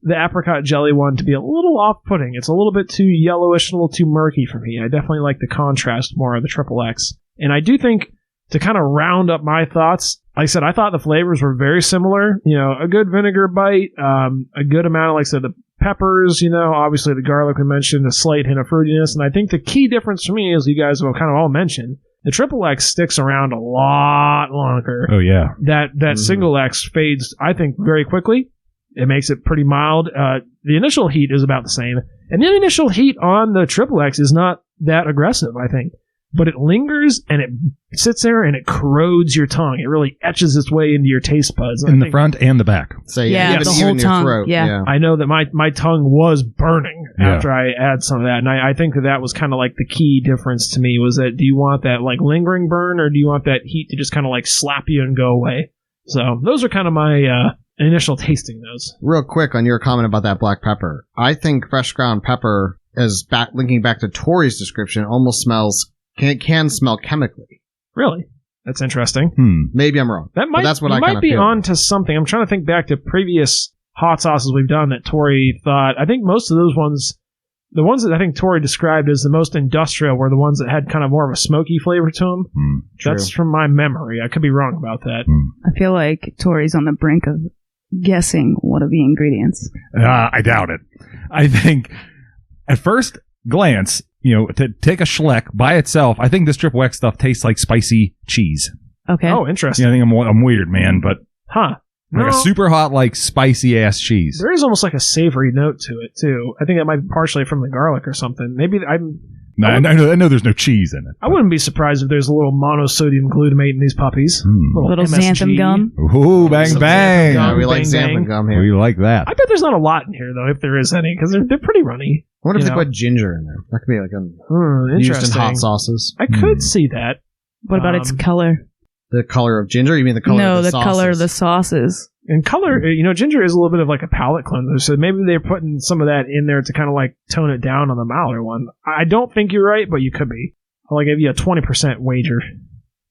[SPEAKER 2] the apricot jelly one to be a little off-putting. It's a little bit too yellowish, a little too murky for me. I definitely like the contrast more of the Triple X. And I do think, to kind of round up my thoughts, like I said, I thought the flavors were very similar. A good vinegar bite, a good amount of, like I said, the peppers, obviously the garlic we mentioned, a slight hint of fruitiness. And I think the key difference for me, as you guys have kind of all mentioned, the Triple X sticks around a lot longer.
[SPEAKER 1] Oh yeah.
[SPEAKER 2] That single X fades, I think, very quickly. It makes it pretty mild. The initial heat is about the same. And the initial heat on the Triple X is not that aggressive, I think. But it lingers, and it sits there, and it corrodes your tongue. It really etches its way into your taste buds.
[SPEAKER 1] In the front and the back.
[SPEAKER 3] So
[SPEAKER 5] Yeah,
[SPEAKER 3] even
[SPEAKER 5] the
[SPEAKER 3] even
[SPEAKER 5] whole
[SPEAKER 3] your
[SPEAKER 5] tongue,
[SPEAKER 3] throat.
[SPEAKER 5] yeah.
[SPEAKER 2] I know that my tongue was burning
[SPEAKER 1] Yeah.
[SPEAKER 2] after I add some of that. And I think that was kind of like the key difference to me was that do you want that like lingering burn, or do you want that heat to just kind of like slap you and go away? So those are kind of my initial tasting notes.
[SPEAKER 3] Real quick on your comment about that black pepper. I think fresh ground pepper, linking back to Tori's description, almost can smell chemically.
[SPEAKER 2] Really? That's interesting.
[SPEAKER 3] Maybe I'm wrong.
[SPEAKER 2] That might,
[SPEAKER 3] but that's what
[SPEAKER 2] you
[SPEAKER 3] I
[SPEAKER 2] might
[SPEAKER 3] kind of
[SPEAKER 2] be
[SPEAKER 3] feel.
[SPEAKER 2] on to something. I'm trying to think back to previous hot sauces we've done that Tori thought. I think most of those ones, the ones that I think Tori described as the most industrial, were the ones that had kind of more of a smoky flavor to them. That's from my memory. I could be wrong about that.
[SPEAKER 5] I feel like Tori's on the brink of guessing one of the ingredients.
[SPEAKER 1] I doubt it. I think at first glance, to take a Schleck by itself, I think this Triple X stuff tastes like spicy cheese.
[SPEAKER 5] Okay.
[SPEAKER 2] Oh, interesting.
[SPEAKER 1] I think I'm weird, man, but like a super hot, like spicy ass cheese.
[SPEAKER 2] There is almost like a savory note to it too. I think that might be partially from the garlic or something. Maybe
[SPEAKER 1] I know there's no cheese in it.
[SPEAKER 2] I wouldn't be surprised if there's a little monosodium glutamate in these puppies.
[SPEAKER 5] Little
[SPEAKER 2] MSG.
[SPEAKER 5] xanthan gum.
[SPEAKER 1] Ooh, bang, bang.
[SPEAKER 3] Yeah, we like
[SPEAKER 2] Bang,
[SPEAKER 3] xanthan
[SPEAKER 2] bang.
[SPEAKER 3] gum here.
[SPEAKER 1] We like that.
[SPEAKER 2] I bet there's not a lot in here though, if there is any, because they're pretty runny.
[SPEAKER 3] I wonder if
[SPEAKER 2] You
[SPEAKER 3] they
[SPEAKER 2] know.
[SPEAKER 3] put ginger in there. That could be like used in
[SPEAKER 2] Interesting.
[SPEAKER 3] hot sauces.
[SPEAKER 2] I could see that.
[SPEAKER 5] What about its color?
[SPEAKER 3] The color of ginger? You mean the color
[SPEAKER 5] No,
[SPEAKER 3] of the
[SPEAKER 5] the
[SPEAKER 3] sauces?
[SPEAKER 5] color of the sauces.
[SPEAKER 2] And color, ginger is a little bit of like a palate cleanser, so maybe they're putting some of that in there to kind of like tone it down on the milder one. I don't think you're right, but you could be. I'll give you a 20% wager.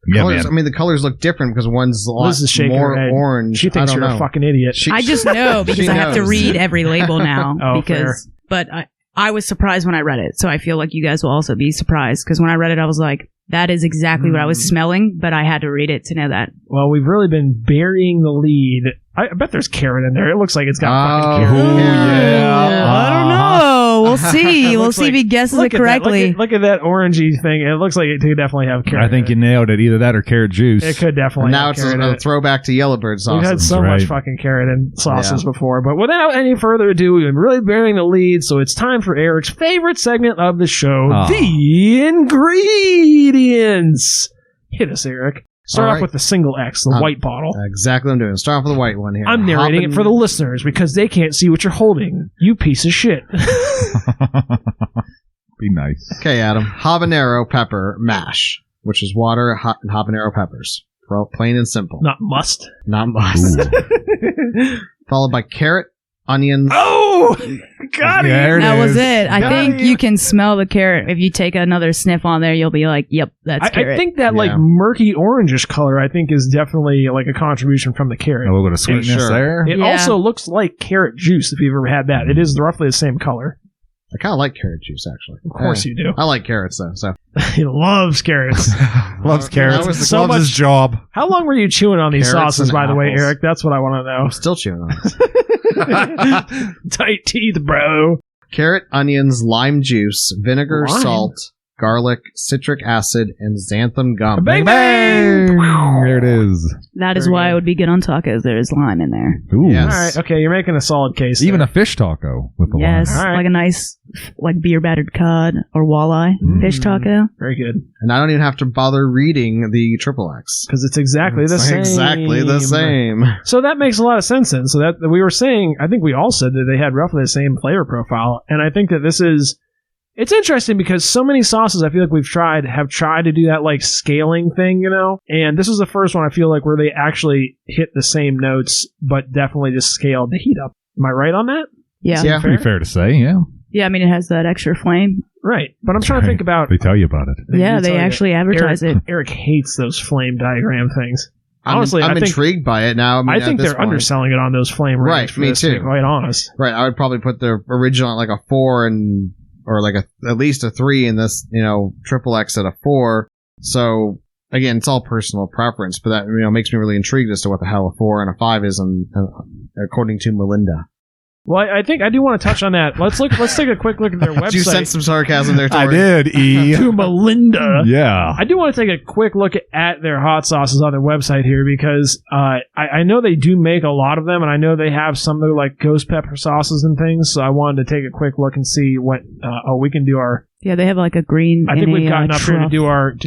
[SPEAKER 1] Yeah,
[SPEAKER 3] colors,
[SPEAKER 1] man.
[SPEAKER 3] I mean, the colors look different because one's a lot
[SPEAKER 2] Liz is shaking
[SPEAKER 3] more
[SPEAKER 2] her head.
[SPEAKER 3] orange.
[SPEAKER 2] She thinks
[SPEAKER 3] I don't
[SPEAKER 2] you're
[SPEAKER 3] know.
[SPEAKER 2] a fucking idiot.
[SPEAKER 5] I just know because
[SPEAKER 3] She
[SPEAKER 5] I have to
[SPEAKER 3] knows.
[SPEAKER 5] read every label now.
[SPEAKER 2] Oh, fair.
[SPEAKER 5] But I was surprised when I read it, so I feel like you guys will also be surprised because when I read it, I was like, that is exactly what I was smelling, but I had to read it to know that.
[SPEAKER 2] Well, we've really been burying the lead. I bet there's carrot in there. It looks like it's got fucking
[SPEAKER 3] Oh,
[SPEAKER 2] carrot.
[SPEAKER 1] yeah.
[SPEAKER 5] I don't know. We'll see. We'll
[SPEAKER 2] Looks
[SPEAKER 5] see if he guesses it
[SPEAKER 2] Look at that.
[SPEAKER 5] correctly.
[SPEAKER 2] Look at that orangey thing. It looks like it could definitely have carrot.
[SPEAKER 1] I think you
[SPEAKER 2] in
[SPEAKER 1] nailed it. Either that or carrot juice.
[SPEAKER 2] it could definitely
[SPEAKER 3] And now
[SPEAKER 2] have
[SPEAKER 3] it's
[SPEAKER 2] carrot in
[SPEAKER 3] a
[SPEAKER 2] it.
[SPEAKER 3] throwback to Yellowbird
[SPEAKER 2] We've had
[SPEAKER 3] sauces.
[SPEAKER 2] so
[SPEAKER 1] That's
[SPEAKER 2] much
[SPEAKER 1] right.
[SPEAKER 2] fucking carrot in sauces
[SPEAKER 3] Yeah.
[SPEAKER 2] before. But without any further ado, we've been really burying the lead, so it's time for Eric's favorite segment of the show,
[SPEAKER 1] Oh.
[SPEAKER 2] the ingredients. Hit us, Eric. Start
[SPEAKER 3] All
[SPEAKER 2] off
[SPEAKER 3] right.
[SPEAKER 2] with the single X, the white bottle.
[SPEAKER 3] Exactly what I'm doing. Start off with the white one here.
[SPEAKER 2] I'm narrating it for the listeners because they can't see what you're holding. You piece of shit.
[SPEAKER 1] Be nice.
[SPEAKER 3] Okay, Adam. Habanero pepper mash, which is water and habanero peppers. Well, plain and simple.
[SPEAKER 2] Not must.
[SPEAKER 3] Not must.
[SPEAKER 1] Ooh.
[SPEAKER 3] Followed by carrot, onions.
[SPEAKER 2] Oh! Got it!
[SPEAKER 1] There it
[SPEAKER 5] That was
[SPEAKER 1] is.
[SPEAKER 5] it. I
[SPEAKER 2] Got
[SPEAKER 5] think
[SPEAKER 2] it.
[SPEAKER 5] you can smell the carrot. If you take another sniff on there, you'll be like, yep, that's carrot.
[SPEAKER 2] I think that like
[SPEAKER 3] Yeah.
[SPEAKER 2] murky orangish color I think is definitely like a contribution from the carrot.
[SPEAKER 1] A little bit of sweetness
[SPEAKER 3] Sure.
[SPEAKER 1] there.
[SPEAKER 2] It
[SPEAKER 5] Yeah.
[SPEAKER 2] also looks like carrot juice if you've ever had that. It is roughly the same color.
[SPEAKER 3] I kind of like carrot juice, actually.
[SPEAKER 2] Of course you do.
[SPEAKER 3] I like carrots, though. So
[SPEAKER 2] He loves carrots.
[SPEAKER 1] Loves carrots.
[SPEAKER 3] That was the-
[SPEAKER 2] So
[SPEAKER 1] Loves
[SPEAKER 2] much-
[SPEAKER 1] his job.
[SPEAKER 2] How long were you chewing on these
[SPEAKER 3] Carrots
[SPEAKER 2] sauces,
[SPEAKER 3] and
[SPEAKER 2] by the way,
[SPEAKER 3] apples.
[SPEAKER 2] Eric? That's what I want
[SPEAKER 3] I'm still chewing on it.
[SPEAKER 2] to know. Tight teeth, bro.
[SPEAKER 3] Carrot, onions, lime juice, vinegar,
[SPEAKER 2] Lime?
[SPEAKER 3] salt, garlic, citric acid, and xanthan gum.
[SPEAKER 2] Bang,
[SPEAKER 1] Bang! There it is.
[SPEAKER 5] That is
[SPEAKER 2] Very
[SPEAKER 5] why
[SPEAKER 2] good.
[SPEAKER 5] it would be good on tacos. There is lime in there.
[SPEAKER 1] Ooh.
[SPEAKER 3] Yes.
[SPEAKER 2] All right, okay, you're making a solid case.
[SPEAKER 1] Even
[SPEAKER 2] there.
[SPEAKER 1] a fish taco with the
[SPEAKER 5] Yes,
[SPEAKER 2] All right.
[SPEAKER 5] like a nice, like beer battered cod or walleye fish taco.
[SPEAKER 2] Very good.
[SPEAKER 3] And I don't even have to bother reading the triple X.
[SPEAKER 2] Because it's exactly the same.
[SPEAKER 3] Exactly the same.
[SPEAKER 2] So that makes a lot of sense then. So that we were saying, I think we all said that they had roughly the same flavor profile. And I think that this is, it's interesting because so many sauces I feel like have tried to do that like scaling thing, and this is the first one I feel like where they actually hit the same notes, but definitely just scaled the heat up. Am I right on that?
[SPEAKER 5] Yeah.
[SPEAKER 3] Yeah.
[SPEAKER 1] Pretty fair to say, yeah.
[SPEAKER 5] Yeah, I mean, it has that extra flame.
[SPEAKER 2] Right. But I'm trying to think about,
[SPEAKER 1] They tell you about it.
[SPEAKER 5] Yeah, they actually advertise it.
[SPEAKER 2] Eric hates those flame diagram things. Honestly,
[SPEAKER 3] I'm
[SPEAKER 2] I think
[SPEAKER 3] intrigued by it now.
[SPEAKER 2] I
[SPEAKER 3] at
[SPEAKER 2] think
[SPEAKER 3] this
[SPEAKER 2] they're
[SPEAKER 3] point.
[SPEAKER 2] underselling it on those flame
[SPEAKER 3] Right,
[SPEAKER 2] ratings. for
[SPEAKER 3] me
[SPEAKER 2] this, to be
[SPEAKER 3] too.
[SPEAKER 2] quite honest.
[SPEAKER 3] Right, I would probably put the original at like a 4 or like at least a 3 in this, triple X at a 4. So again, it's all personal preference, but that makes me really intrigued as to what the hell a 4 and a 5 is, according to Melinda.
[SPEAKER 2] Well, I think I do want to touch on that. Let's take a quick look at their website.
[SPEAKER 3] Did you sense some sarcasm there, Tori?
[SPEAKER 1] I did, E.
[SPEAKER 2] To Melinda.
[SPEAKER 1] Yeah.
[SPEAKER 2] I do want to take a quick look at their hot sauces on their website here because I know they do make a lot of them, and I know they have some that are like ghost pepper sauces and things. So I wanted to take a quick look and see what we can do our.
[SPEAKER 5] Yeah, they have like a green.
[SPEAKER 2] I think
[SPEAKER 5] and
[SPEAKER 2] we've
[SPEAKER 5] a,
[SPEAKER 2] gotten up here to
[SPEAKER 5] truff.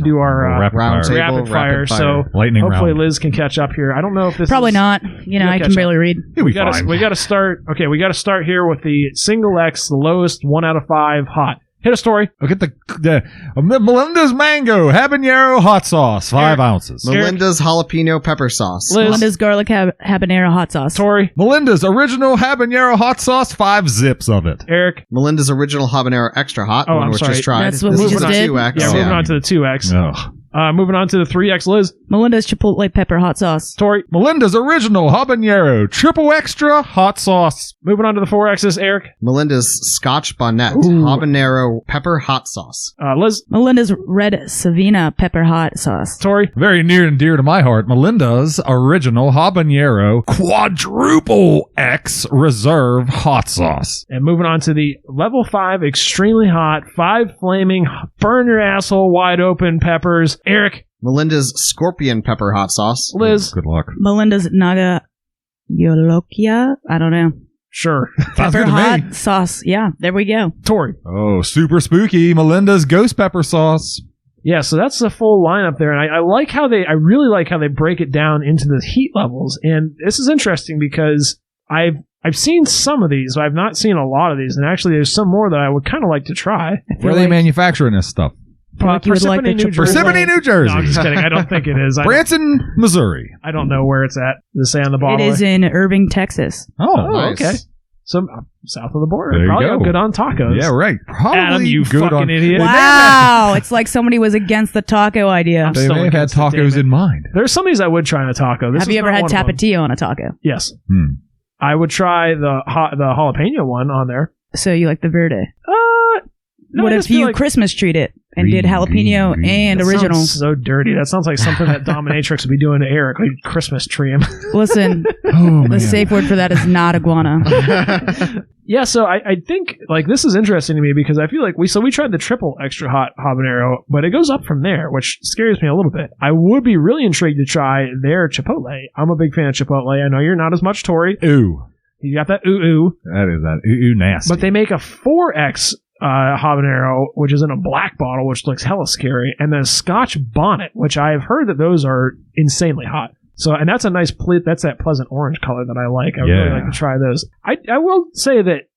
[SPEAKER 2] do our
[SPEAKER 1] Rapid
[SPEAKER 3] round
[SPEAKER 1] fire.
[SPEAKER 3] table.
[SPEAKER 2] rapid fire. So
[SPEAKER 1] Lightning
[SPEAKER 2] hopefully
[SPEAKER 1] round.
[SPEAKER 2] Liz can catch up here. I don't know if this
[SPEAKER 5] Probably
[SPEAKER 2] is,
[SPEAKER 5] not. You know,
[SPEAKER 2] You'll
[SPEAKER 5] I
[SPEAKER 2] catch
[SPEAKER 5] can
[SPEAKER 2] up.
[SPEAKER 5] barely read.
[SPEAKER 1] He'll
[SPEAKER 2] We
[SPEAKER 1] be fine.
[SPEAKER 2] gotta start. Okay, we gotta start here with the single X, the lowest 1 out of 5 hot. Hit a story.
[SPEAKER 1] Look at the Melinda's Mango Habanero Hot Sauce, 5 ounces.
[SPEAKER 3] Melinda's jalapeno pepper sauce.
[SPEAKER 2] Liz.
[SPEAKER 5] Melinda's garlic habanero hot sauce.
[SPEAKER 2] Tori.
[SPEAKER 1] Melinda's Original Habanero Hot Sauce, 5 zips of it.
[SPEAKER 2] Eric.
[SPEAKER 3] Melinda's original habanero extra hot.
[SPEAKER 2] Oh,
[SPEAKER 3] one
[SPEAKER 2] I'm
[SPEAKER 3] was
[SPEAKER 2] sorry.
[SPEAKER 3] just tried.
[SPEAKER 5] That's what
[SPEAKER 3] this
[SPEAKER 5] we
[SPEAKER 3] is
[SPEAKER 5] just
[SPEAKER 3] the
[SPEAKER 5] did?
[SPEAKER 3] 2X.
[SPEAKER 2] Yeah, moving on to the 2X.
[SPEAKER 1] Ugh.
[SPEAKER 2] Moving on to the 3X, Liz.
[SPEAKER 5] Melinda's Chipotle pepper hot sauce.
[SPEAKER 2] Tori.
[SPEAKER 1] Melinda's original habanero triple extra hot sauce.
[SPEAKER 2] Moving on to the 4X's, Eric.
[SPEAKER 3] Melinda's Scotch Bonnet
[SPEAKER 2] Ooh.
[SPEAKER 3] habanero pepper hot sauce.
[SPEAKER 2] Liz.
[SPEAKER 5] Melinda's red Savina pepper hot sauce.
[SPEAKER 2] Tori.
[SPEAKER 1] Very near and dear to my heart, Melinda's original habanero quadruple X reserve hot sauce.
[SPEAKER 2] And moving on to the level 5, extremely hot, 5 flaming, burn your asshole wide open peppers. Eric.
[SPEAKER 3] Melinda's Scorpion pepper hot sauce.
[SPEAKER 2] Liz.
[SPEAKER 1] Good luck.
[SPEAKER 5] Melinda's Naga Yolokia. I don't know.
[SPEAKER 2] Sure.
[SPEAKER 1] Sounds
[SPEAKER 5] Pepper
[SPEAKER 1] good to
[SPEAKER 5] hot
[SPEAKER 1] me.
[SPEAKER 5] sauce. Yeah, there we go.
[SPEAKER 2] Tori.
[SPEAKER 1] Oh, super spooky. Melinda's ghost pepper sauce.
[SPEAKER 2] Yeah, so that's the full lineup there, and I really like how they break it down into the heat levels. And this is interesting because I've seen some of these, but I've not seen a lot of these, and actually there's some more that I would kind of like to try.
[SPEAKER 1] Where are they manufacturing this stuff?
[SPEAKER 5] Like you would like the
[SPEAKER 2] New Jersey.
[SPEAKER 1] Parsippany, New Jersey.
[SPEAKER 2] No, I'm just kidding. I don't think it is.
[SPEAKER 1] Branson, Missouri.
[SPEAKER 2] I don't know where it's at. Does it say on the bottle?
[SPEAKER 5] It is in Irving, Texas.
[SPEAKER 1] Oh,
[SPEAKER 3] nice.
[SPEAKER 2] Okay. So south of the border.
[SPEAKER 1] There you
[SPEAKER 2] Probably
[SPEAKER 1] go.
[SPEAKER 2] good on tacos.
[SPEAKER 1] Yeah, right. Probably
[SPEAKER 2] Adam, you
[SPEAKER 1] good
[SPEAKER 2] fucking
[SPEAKER 1] on
[SPEAKER 2] idiot.
[SPEAKER 5] Wow, it's like somebody was against the taco idea.
[SPEAKER 2] I'm
[SPEAKER 1] They
[SPEAKER 2] still
[SPEAKER 1] may have had
[SPEAKER 2] against it, damn
[SPEAKER 1] tacos
[SPEAKER 2] it.
[SPEAKER 1] in mind.
[SPEAKER 2] There's some of these I would try on a taco. This
[SPEAKER 5] Have
[SPEAKER 2] is
[SPEAKER 5] you ever
[SPEAKER 2] not
[SPEAKER 5] had
[SPEAKER 2] one of them.
[SPEAKER 5] tapatio on a taco?
[SPEAKER 2] Yes.
[SPEAKER 1] Hmm.
[SPEAKER 2] I would try the jalapeno one on there.
[SPEAKER 5] So you like the verde?
[SPEAKER 2] No,
[SPEAKER 5] What
[SPEAKER 2] I
[SPEAKER 5] if
[SPEAKER 2] just feel
[SPEAKER 5] you
[SPEAKER 2] like
[SPEAKER 5] Christmas treat it and did jalapeno
[SPEAKER 1] green.
[SPEAKER 5] and
[SPEAKER 2] that
[SPEAKER 5] original?
[SPEAKER 2] sounds so dirty. That sounds like something that Dominatrix would be doing to Eric, like Christmas tree him.
[SPEAKER 5] Listen,
[SPEAKER 1] Oh,
[SPEAKER 5] the
[SPEAKER 1] man.
[SPEAKER 5] safe word for that is not iguana.
[SPEAKER 2] Yeah, so I think like this is interesting to me because I feel like we tried the triple extra hot habanero, but it goes up from there, which scares me a little bit. I would be really intrigued to try their chipotle. I'm a big fan of chipotle. I know you're not as much, Tori.
[SPEAKER 1] Ooh.
[SPEAKER 2] You got that ooh.
[SPEAKER 1] That is that ooh nasty.
[SPEAKER 2] But they make a 4X habanero, which is in a black bottle, which looks hella scary, and then Scotch Bonnet, which I've heard that those are insanely hot. So, and that's a nice, that's that pleasant orange color that I like. I would really like to try those. I will say that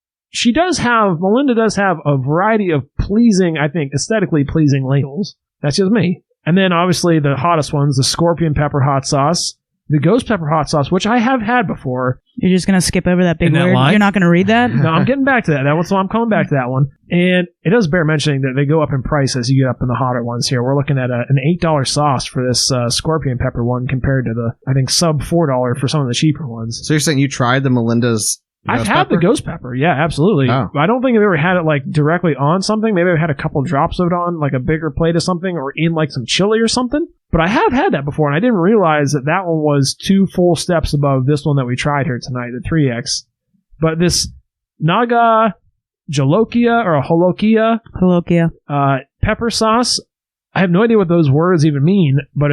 [SPEAKER 2] Melinda does have a variety of pleasing, I think, aesthetically pleasing labels. That's just me. And then obviously the hottest ones, the Scorpion Pepper Hot Sauce, the Ghost Pepper Hot Sauce, which I have had before.
[SPEAKER 5] You're just going to skip over that big
[SPEAKER 1] In that
[SPEAKER 5] word?
[SPEAKER 1] line?
[SPEAKER 5] You're not going to read that?
[SPEAKER 2] No, I'm getting back to that. So I'm coming back to that one. And it does bear mentioning that they go up in price as you get up in the hotter ones here. We're looking at an $8 sauce for this Scorpion Pepper one compared to the, I think, sub $4 for some of the cheaper ones.
[SPEAKER 3] So you're saying you tried the Melinda's
[SPEAKER 2] I've
[SPEAKER 3] ghost
[SPEAKER 2] had
[SPEAKER 3] pepper?
[SPEAKER 2] the ghost pepper, yeah, absolutely.
[SPEAKER 3] Oh.
[SPEAKER 2] I don't think I've ever had it like directly on something. Maybe I've had a couple drops of it on like a bigger plate of something or in like some chili or something. But I have had that before, and I didn't realize that that one was 2 full steps above this one that we tried here tonight, the 3X. But this Naga Jolokia or Holokia
[SPEAKER 5] Holokia.
[SPEAKER 2] pepper sauce, I have no idea what those words even mean, but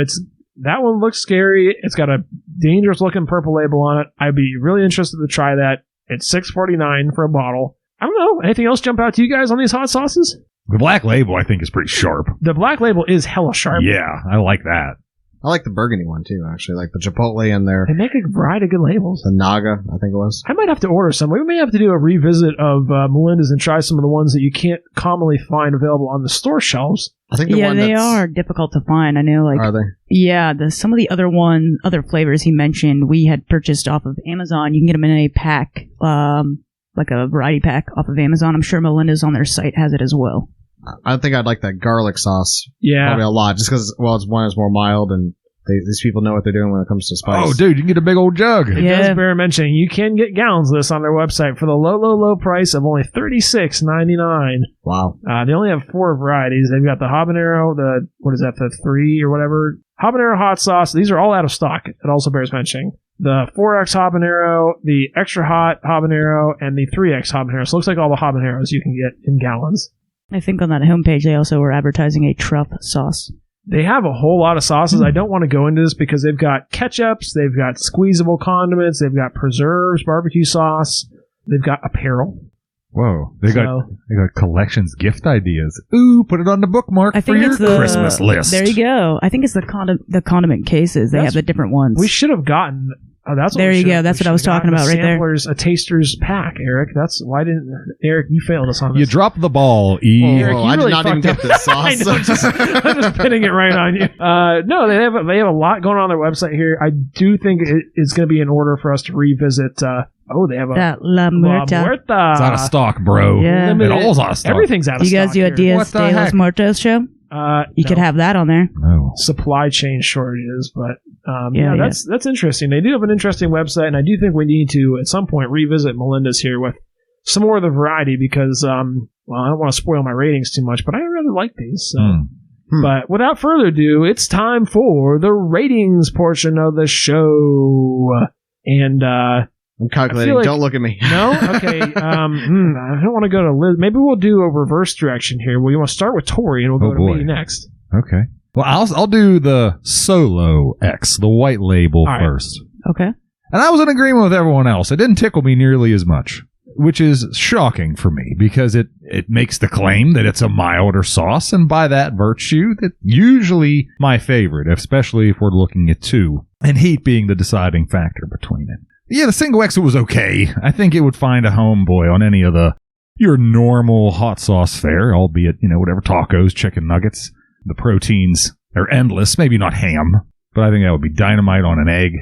[SPEAKER 2] that one looks scary. It's got a dangerous looking purple label on it. I'd be really interested to try that. It's $6.49 for a bottle. I don't know. Anything else jump out to you guys on these hot sauces?
[SPEAKER 1] The black label, I think, is pretty sharp.
[SPEAKER 2] The black label is hella sharp.
[SPEAKER 1] Yeah, I like that.
[SPEAKER 3] I like the burgundy one too, actually. Like the Chipotle and their
[SPEAKER 2] They make a variety of good labels.
[SPEAKER 3] the Naga, I think it was.
[SPEAKER 2] I might have to order some. We may have to do a revisit of Melinda's and try some of the ones that you can't commonly find available on the store shelves.
[SPEAKER 3] I think the
[SPEAKER 5] Yeah,
[SPEAKER 3] one
[SPEAKER 5] they
[SPEAKER 3] that's,
[SPEAKER 5] are difficult to find. I know, like,
[SPEAKER 3] Are they?
[SPEAKER 5] yeah, some of the other flavors he mentioned, we had purchased off of Amazon. You can get them in a pack, like a variety pack off of Amazon. I'm sure Melinda's on their site has it as well.
[SPEAKER 3] I think I'd like that garlic sauce
[SPEAKER 2] Yeah.
[SPEAKER 3] probably a lot, just because it's more mild and these people know what they're doing when it comes to spice.
[SPEAKER 1] Oh, dude, you can get a big old jug.
[SPEAKER 2] It
[SPEAKER 5] Yeah.
[SPEAKER 2] does bear mentioning you can get gallons of this on their website for the low price of only $36.99.
[SPEAKER 3] Wow.
[SPEAKER 2] They only have 4 varieties. They've got the habanero, the 3 or whatever. Habanero hot sauce. These are all out of stock. It also bears mentioning. The 4X habanero, the extra hot habanero, and the 3X habanero. So it looks like all the habaneros you can get in gallons.
[SPEAKER 5] I think on that homepage they also were advertising a truff sauce.
[SPEAKER 2] They have a whole lot of sauces. I don't want to go into this because they've got ketchups, they've got squeezable condiments, they've got preserves, barbecue sauce, they've got apparel.
[SPEAKER 1] Whoa, they got collections, gift ideas. Ooh, put it on the bookmark
[SPEAKER 5] I
[SPEAKER 1] for
[SPEAKER 5] think
[SPEAKER 1] your
[SPEAKER 5] it's the
[SPEAKER 1] Christmas list.
[SPEAKER 5] There you go. I think it's the condiment cases. They have the different ones.
[SPEAKER 2] We should have gotten. Oh, that's what
[SPEAKER 5] There
[SPEAKER 2] we
[SPEAKER 5] you
[SPEAKER 2] should
[SPEAKER 5] go.
[SPEAKER 2] have-
[SPEAKER 5] That's
[SPEAKER 2] we
[SPEAKER 5] what I was
[SPEAKER 2] should have
[SPEAKER 5] talking
[SPEAKER 2] gotten
[SPEAKER 5] about right there.
[SPEAKER 2] Samplers, a taster's pack, Eric. That's why didn't Eric? You failed us on this.
[SPEAKER 1] You dropped the ball, E.
[SPEAKER 2] Eric,
[SPEAKER 3] Oh,
[SPEAKER 2] you
[SPEAKER 3] I did
[SPEAKER 2] really
[SPEAKER 3] not even
[SPEAKER 2] fucked
[SPEAKER 3] get
[SPEAKER 2] up.
[SPEAKER 3] this sauce.
[SPEAKER 2] I'm just pinning it right on you. No, they have a lot going on their website here. I do think it's going to be in order for us to revisit. They have a
[SPEAKER 5] that La Muerta.
[SPEAKER 1] It's out of stock, bro.
[SPEAKER 5] Yeah.
[SPEAKER 1] It all's out of stock.
[SPEAKER 2] Everything's out of
[SPEAKER 5] Do you
[SPEAKER 2] stock.
[SPEAKER 5] guys do a
[SPEAKER 2] here.
[SPEAKER 5] Dias
[SPEAKER 1] What the
[SPEAKER 5] de los
[SPEAKER 1] heck?
[SPEAKER 5] Muertos show? You could have that on there.
[SPEAKER 1] Oh.
[SPEAKER 2] supply chain shortages, but
[SPEAKER 5] Yeah,
[SPEAKER 2] that's interesting. They do have an interesting website, and I do think we need to at some point revisit Melinda's here with some more of the variety because I don't want to spoil my ratings too much, but I really like these. So. But without further ado, it's time for the ratings portion of the show. And
[SPEAKER 3] I'm calculating. Don't look at me.
[SPEAKER 2] No? Okay. I don't want to go to Liz. Maybe we'll do a reverse direction here. We want to start with Tori, and we'll go to me next.
[SPEAKER 1] Okay. Well, I'll do the Solo X, the white label first.
[SPEAKER 5] Okay.
[SPEAKER 1] And I was in agreement with everyone else. It didn't tickle me nearly as much, which is shocking for me because it makes the claim that it's a milder sauce, and by that virtue, that's usually my favorite, especially if we're looking at two, and heat being the deciding factor between it. Yeah, the single X was okay. I think it would find a homeboy on any of your normal hot sauce fare, albeit, whatever tacos, chicken nuggets. The proteins are endless. Maybe not ham, but I think that would be dynamite on an egg.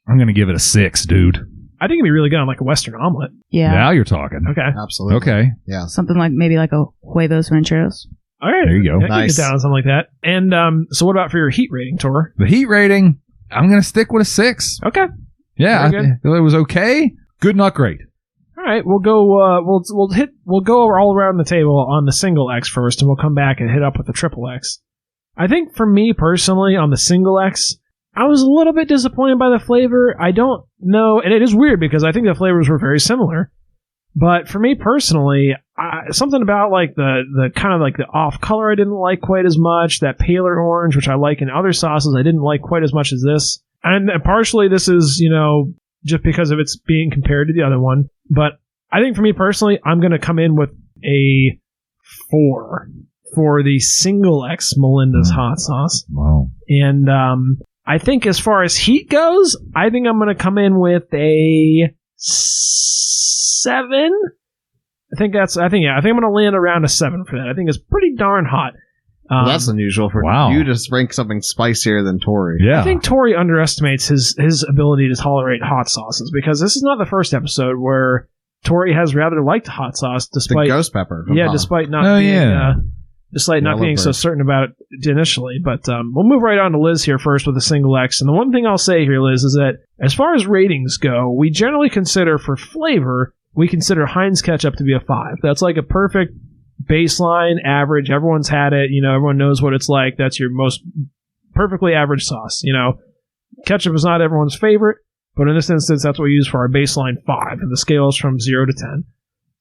[SPEAKER 1] I'm going to give it a 6, dude.
[SPEAKER 2] I think it'd be really good on like a Western omelet.
[SPEAKER 5] Yeah.
[SPEAKER 1] Now you're talking.
[SPEAKER 2] Okay.
[SPEAKER 3] Absolutely.
[SPEAKER 1] Okay.
[SPEAKER 3] Yeah.
[SPEAKER 5] Something like maybe like a huevos rancheros.
[SPEAKER 2] All right.
[SPEAKER 1] There you go.
[SPEAKER 2] I can
[SPEAKER 3] Nice.
[SPEAKER 2] get down on something like that. And so what about for your heat rating, Tor?
[SPEAKER 1] The heat rating, I'm going to stick with a 6.
[SPEAKER 2] Okay.
[SPEAKER 1] Yeah,
[SPEAKER 2] Very good.
[SPEAKER 1] it was okay. Good, not great.
[SPEAKER 2] All right, we'll go. We'll go all around the table on the single X first, and we'll come back and hit up with the triple X. I think for me personally, on the single X, I was a little bit disappointed by the flavor. I don't know, and it is weird because I think the flavors were very similar. But for me personally, something about like the kind of like the off color I didn't like quite as much. That paler orange, which I like in other sauces, I didn't like quite as much as this. And partially this is, just because of it's being compared to the other one. But I think for me personally, I'm going to come in with a 4 for the single X Melinda's hot sauce.
[SPEAKER 1] Wow.
[SPEAKER 2] And I think as far as heat goes, I think I'm going to come in with a 7. I think I'm going to land around a 7 for that. I think it's pretty darn hot.
[SPEAKER 3] Well, that's unusual for you to rank something spicier than Tori.
[SPEAKER 1] Yeah.
[SPEAKER 2] I think Tori underestimates his ability to tolerate hot sauces because this is not the first episode where Tori has rather liked hot sauce despite
[SPEAKER 3] the ghost pepper.
[SPEAKER 2] despite not being so certain about it initially. But we'll move right on to Liz here first with a single X. And the one thing I'll say here, Liz, is that as far as ratings go, we generally consider for flavor, we consider Heinz ketchup to be a 5. That's like a perfect baseline average. Everyone's had it. Everyone knows what it's like. That's your most perfectly average sauce. Ketchup is not everyone's favorite, but in this instance, that's what we use for our baseline 5. And the scale is from 0 to 10.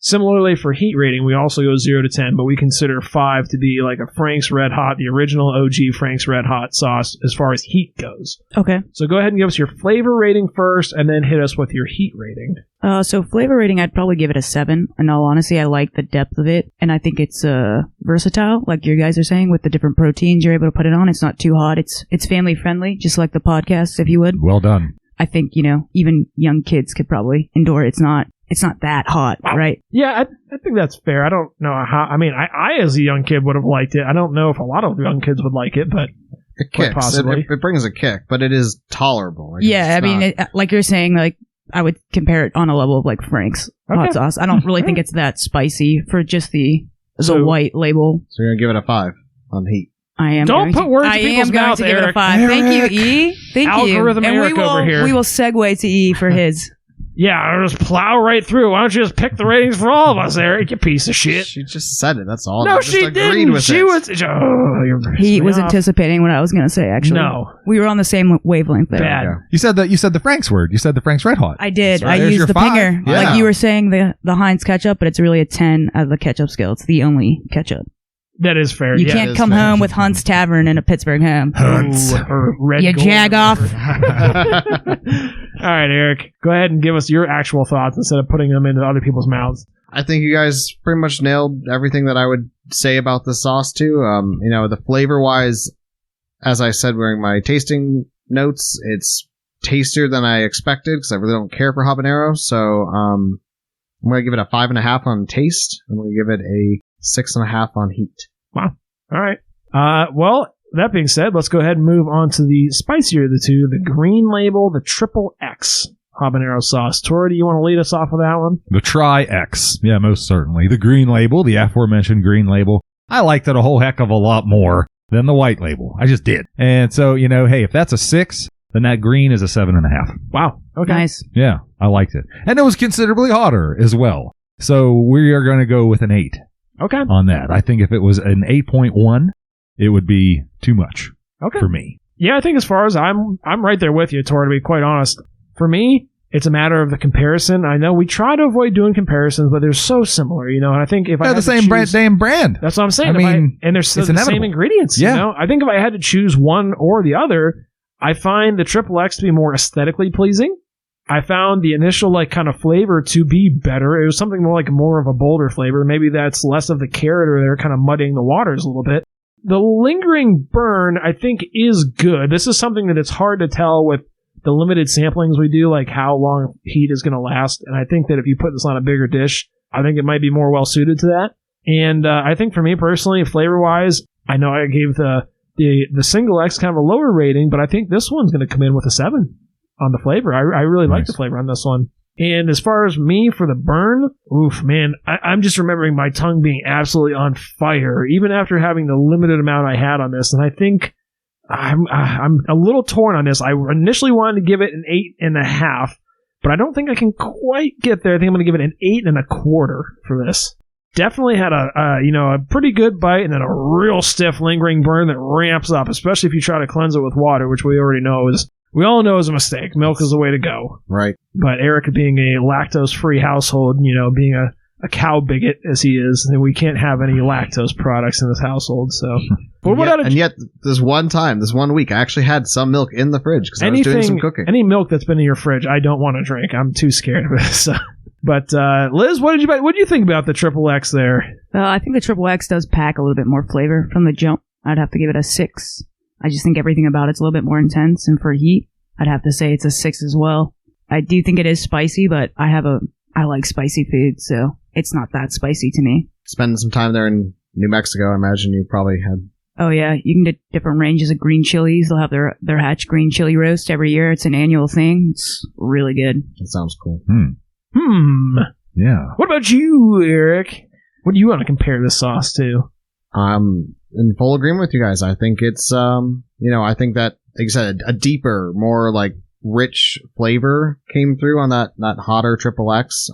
[SPEAKER 2] Similarly, for heat rating, we also go 0 to 10, but we consider 5 to be like a Frank's Red Hot, the original OG Frank's Red Hot sauce as far as heat goes.
[SPEAKER 5] Okay.
[SPEAKER 2] So go ahead and give us your flavor rating first, and then hit us with your heat rating.
[SPEAKER 5] So flavor rating, I'd probably give it a 7. In all honesty, I like the depth of it, and I think it's versatile, like you guys are saying, with the different proteins you're able to put it on. It's not too hot. It's family friendly, just like the podcast, if you would.
[SPEAKER 1] Well done.
[SPEAKER 5] I think, even young kids could probably endure it. It's not that hot, right?
[SPEAKER 2] Yeah, I think that's fair. I don't know how. I mean, I as a young kid would have liked it. I don't know if a lot of young kids would like it, but
[SPEAKER 3] it kicks.
[SPEAKER 2] Possibly.
[SPEAKER 3] It brings a kick, but it is tolerable.
[SPEAKER 5] Like you're saying, like I would compare it on a level of like Frank's hot sauce. I don't really think it's that spicy for just the white label.
[SPEAKER 3] So you're gonna give it a 5 on heat.
[SPEAKER 5] I am.
[SPEAKER 2] Don't put words in people's mouths,
[SPEAKER 5] Give it a
[SPEAKER 2] Eric.
[SPEAKER 5] 5.
[SPEAKER 1] Eric.
[SPEAKER 5] Thank you, E. Thank
[SPEAKER 2] Algorithm
[SPEAKER 5] you. And
[SPEAKER 2] Eric over here.
[SPEAKER 5] we will segue to E for his.
[SPEAKER 2] Yeah, I'll just plow right through. Why don't you just pick the ratings for all of us, Eric? You piece of shit.
[SPEAKER 3] She just said it. That's all.
[SPEAKER 2] No,
[SPEAKER 3] I just
[SPEAKER 2] she
[SPEAKER 3] agreed
[SPEAKER 2] didn't.
[SPEAKER 3] With
[SPEAKER 2] She
[SPEAKER 3] it.
[SPEAKER 2] was. Oh,
[SPEAKER 5] He was anticipating what I was going to say. Actually,
[SPEAKER 2] No.
[SPEAKER 5] we were on the same wavelength there.
[SPEAKER 2] Bad.
[SPEAKER 1] You said the Frank's word. You said the Frank's Red Hot.
[SPEAKER 5] I did.
[SPEAKER 1] Right.
[SPEAKER 5] I
[SPEAKER 1] There's
[SPEAKER 5] used
[SPEAKER 1] your
[SPEAKER 5] the
[SPEAKER 1] 5.
[SPEAKER 5] pinger,
[SPEAKER 3] Yeah.
[SPEAKER 5] like you were saying the Heinz ketchup, but it's really a 10 out of the ketchup scale. It's the only ketchup.
[SPEAKER 2] That is fair.
[SPEAKER 5] You
[SPEAKER 2] yeah.
[SPEAKER 5] can't come home with Hunt's Tavern in a Pittsburgh home.
[SPEAKER 1] Hunts.
[SPEAKER 2] Ooh, or red
[SPEAKER 5] You
[SPEAKER 2] gold
[SPEAKER 5] jag
[SPEAKER 2] or
[SPEAKER 5] off.
[SPEAKER 2] whatever. All right, Eric. Go ahead and give us your actual thoughts instead of putting them into other people's mouths.
[SPEAKER 3] I think you guys pretty much nailed everything that I would say about the sauce too. The flavor wise, as I said during my tasting notes, it's tastier than I expected because I really don't care for habanero. So I'm gonna give it a 5.5 on taste. I'm gonna give it a 6.5 on heat.
[SPEAKER 2] Wow. All right. Well, that being said, let's go ahead and move on to the spicier of the two, the green label, the triple X habanero sauce. Tori, do you want to lead us off with that one?
[SPEAKER 1] The Tri-X. Yeah, most certainly. The green label, the aforementioned green label. I liked it a whole heck of a lot more. than the white label. I just did. And so, hey, if that's a 6, then that green is a 7.5.
[SPEAKER 2] Wow. Okay.
[SPEAKER 5] Nice.
[SPEAKER 1] Yeah, I liked it. And it was considerably hotter as well. So we are going to go with an 8
[SPEAKER 2] Okay.
[SPEAKER 1] on that. I think if it was an 8.1, it would be too much for me.
[SPEAKER 2] Yeah, I think as far as I'm right there with you, Tor, to be quite honest. For me, it's a matter of the comparison. I know we try to avoid doing comparisons, but they're so similar, and I think if I had
[SPEAKER 1] the
[SPEAKER 2] to
[SPEAKER 1] same
[SPEAKER 2] choose,
[SPEAKER 1] damn brand.
[SPEAKER 2] That's what I'm saying. And they're the same ingredients,
[SPEAKER 1] Yeah.
[SPEAKER 2] I think if I had to choose one or the other, I find the XXX to be more aesthetically pleasing. I found the initial kind of flavor to be better. It was something more of a bolder flavor. Maybe that's less of the carrot, or they're kind of muddying the waters a little bit. The lingering burn, I think, is good. This is something that it's hard to tell with the limited samplings we do, how long heat is going to last. And I think that if you put this on a bigger dish, I think it might be more well suited to that. And I think for me personally, flavor-wise, I know I gave the single X kind of a lower rating, but I think this one's going to come in with a 7 on the flavor. I really like the flavor on this one. And as far as me for the burn, oof, man, I'm just remembering my tongue being absolutely on fire, even after having the limited amount I had on this. And I think I'm a little torn on this. I initially wanted to give it an 8.5, but I don't think I can quite get there. I think I'm going to give it an 8.25 for this. Definitely had a pretty good bite and then a real stiff lingering burn that ramps up, especially if you try to cleanse it with water, which we all know is a mistake. Milk is the way to go.
[SPEAKER 3] Right.
[SPEAKER 2] But Eric, being a lactose-free household, being a cow bigot as he is, and we can't have any lactose products in this household. So,
[SPEAKER 3] and yet, this one week, I actually had some milk in the fridge because I was doing some cooking.
[SPEAKER 2] Any milk that's been in your fridge, I don't want to drink. I'm too scared of this. But Liz, what did you think about the XXX there?
[SPEAKER 5] I think the XXX does pack a little bit more flavor from the jump. I'd have to give it a 6. I just think everything about it's a little bit more intense, and for heat, I'd have to say it's a 6 as well. I do think it is spicy, but I like spicy food, so it's not that spicy to me.
[SPEAKER 3] Spending some time there in New Mexico, I imagine you probably had.
[SPEAKER 5] Oh yeah, you can get different ranges of green chilies. They'll have their Hatch green chili roast every year. It's an annual thing. It's really good.
[SPEAKER 3] That sounds cool.
[SPEAKER 1] Yeah.
[SPEAKER 2] What about you, Eric? What do you want to compare this sauce to?
[SPEAKER 3] I'm in full agreement with you guys. I think it's, I think that, like you said, a deeper, more rich flavor came through on that hotter XXX.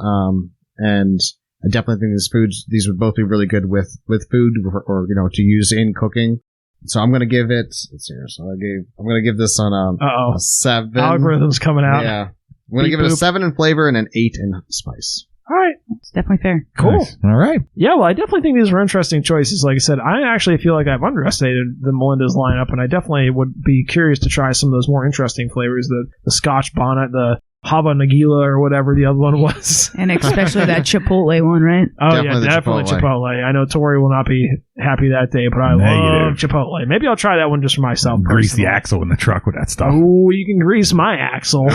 [SPEAKER 3] And I definitely think these would both be really good with food or to use in cooking. So I'm going to give it, let's see here. So I'm going to give this on a 7.
[SPEAKER 2] Algorithm's coming out.
[SPEAKER 3] Yeah. I'm going to give it a 7 in flavor and an 8 in spice.
[SPEAKER 2] All right.
[SPEAKER 5] It's definitely fair.
[SPEAKER 2] Cool.
[SPEAKER 1] Nice. All right.
[SPEAKER 2] Yeah, well, I definitely think these were interesting choices. Like I said, I actually feel like I've underestimated the Melinda's lineup, and I definitely would be curious to try some of those more interesting flavors, the Scotch bonnet, the Habanero or whatever the other one was.
[SPEAKER 5] And especially that Chipotle one, right?
[SPEAKER 2] Oh, definitely Chipotle. I know Tori will not be happy that day, but I love Chipotle. Maybe I'll try that one just for myself.
[SPEAKER 1] Grease
[SPEAKER 2] personally.
[SPEAKER 1] the axle in the truck with that stuff.
[SPEAKER 2] Oh, you can grease my axle.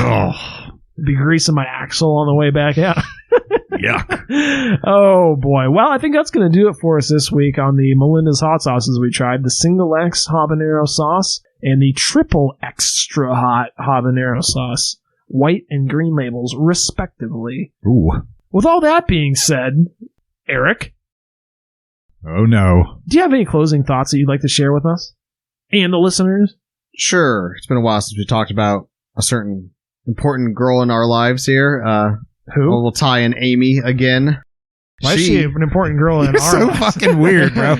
[SPEAKER 2] Be greasing my axle on the way back out.
[SPEAKER 1] Yuck.
[SPEAKER 2] Oh boy. Well, I think that's going to do it for us this week on the Melinda's hot sauces we tried. The single X habanero sauce and the triple extra hot habanero sauce. White and green labels, respectively.
[SPEAKER 1] Ooh.
[SPEAKER 2] With all that being said, Eric.
[SPEAKER 1] Oh no.
[SPEAKER 2] Do you have any closing thoughts that you'd like to share with us? And the listeners?
[SPEAKER 3] Sure. It's been a while since we talked about a certain important girl in our lives here.
[SPEAKER 2] Who?
[SPEAKER 3] Well, we'll tie in Amy again.
[SPEAKER 2] Why is she an important girl in our
[SPEAKER 1] so
[SPEAKER 2] lives?
[SPEAKER 1] fucking weird, bro.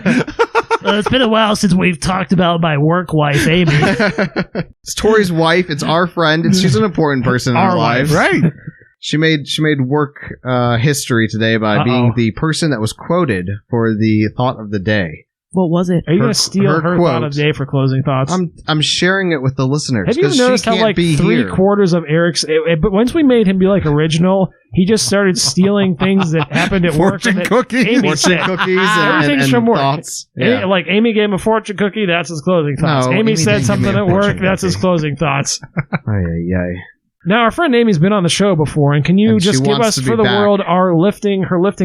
[SPEAKER 2] It's been a while since we've talked about my work wife, Amy.
[SPEAKER 3] It's Tori's wife. It's our friend. She's an important person in our lives.
[SPEAKER 1] Right.
[SPEAKER 3] She made work history today by being the person that was quoted for the thought of the day.
[SPEAKER 5] What was it?
[SPEAKER 2] Are you going to steal her thought of the day for closing thoughts?
[SPEAKER 3] I'm sharing it with the listeners.
[SPEAKER 2] Have you noticed how like 3/4 of Eric's... But once we made him be like original, he just started stealing things that happened at work.
[SPEAKER 1] Fortune cookies.
[SPEAKER 3] Fortune cookies and
[SPEAKER 2] from work.
[SPEAKER 3] Thoughts.
[SPEAKER 2] Yeah. Like Amy gave him a fortune cookie, that's his closing thoughts.
[SPEAKER 3] No,
[SPEAKER 2] Amy said
[SPEAKER 3] didn't
[SPEAKER 2] something
[SPEAKER 3] give me a
[SPEAKER 2] at work,
[SPEAKER 3] fortune
[SPEAKER 2] that's his
[SPEAKER 3] cookie.
[SPEAKER 2] closing thoughts.
[SPEAKER 3] Ay.
[SPEAKER 2] Now, our friend Amy's been on the show before, and can you
[SPEAKER 3] And
[SPEAKER 2] just
[SPEAKER 3] she
[SPEAKER 2] give
[SPEAKER 3] wants
[SPEAKER 2] us
[SPEAKER 3] to be
[SPEAKER 2] for the
[SPEAKER 3] back.
[SPEAKER 2] world her lifting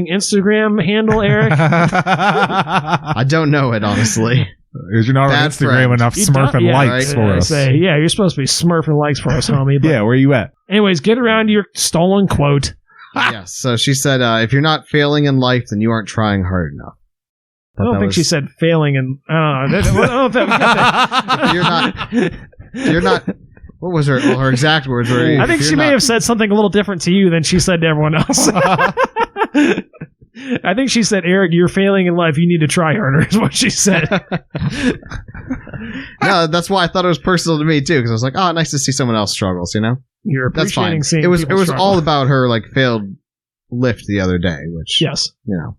[SPEAKER 2] Instagram handle, Eric?
[SPEAKER 3] I don't know it, honestly.
[SPEAKER 1] Is you're not on
[SPEAKER 3] Bad
[SPEAKER 1] Instagram
[SPEAKER 3] friend.
[SPEAKER 1] enough
[SPEAKER 2] You
[SPEAKER 1] smurfing
[SPEAKER 2] don't-
[SPEAKER 1] likes
[SPEAKER 3] right.
[SPEAKER 1] for us.
[SPEAKER 2] You're supposed to be smurfing likes for us, homie. But
[SPEAKER 1] Yeah, where you at?
[SPEAKER 2] anyways, get around to your stolen quote.
[SPEAKER 3] Yes. So she said, if you're not failing in life, then you aren't trying hard enough.
[SPEAKER 2] I don't think she said failing, and I don't know if that
[SPEAKER 3] You're not. What was her exact words? Were,
[SPEAKER 2] I think she may have said something a little different to you than she said to everyone else. I think she said, Eric, you're failing in life. You need to try harder, is what she said.
[SPEAKER 3] No, that's why I thought it was personal to me, too, because I was like, oh, nice to see someone else struggles, you know?
[SPEAKER 2] You're appreciating seeing
[SPEAKER 3] It was
[SPEAKER 2] people struggle.
[SPEAKER 3] all about her, like, failed lift the other day, which,
[SPEAKER 2] yes,
[SPEAKER 3] you know,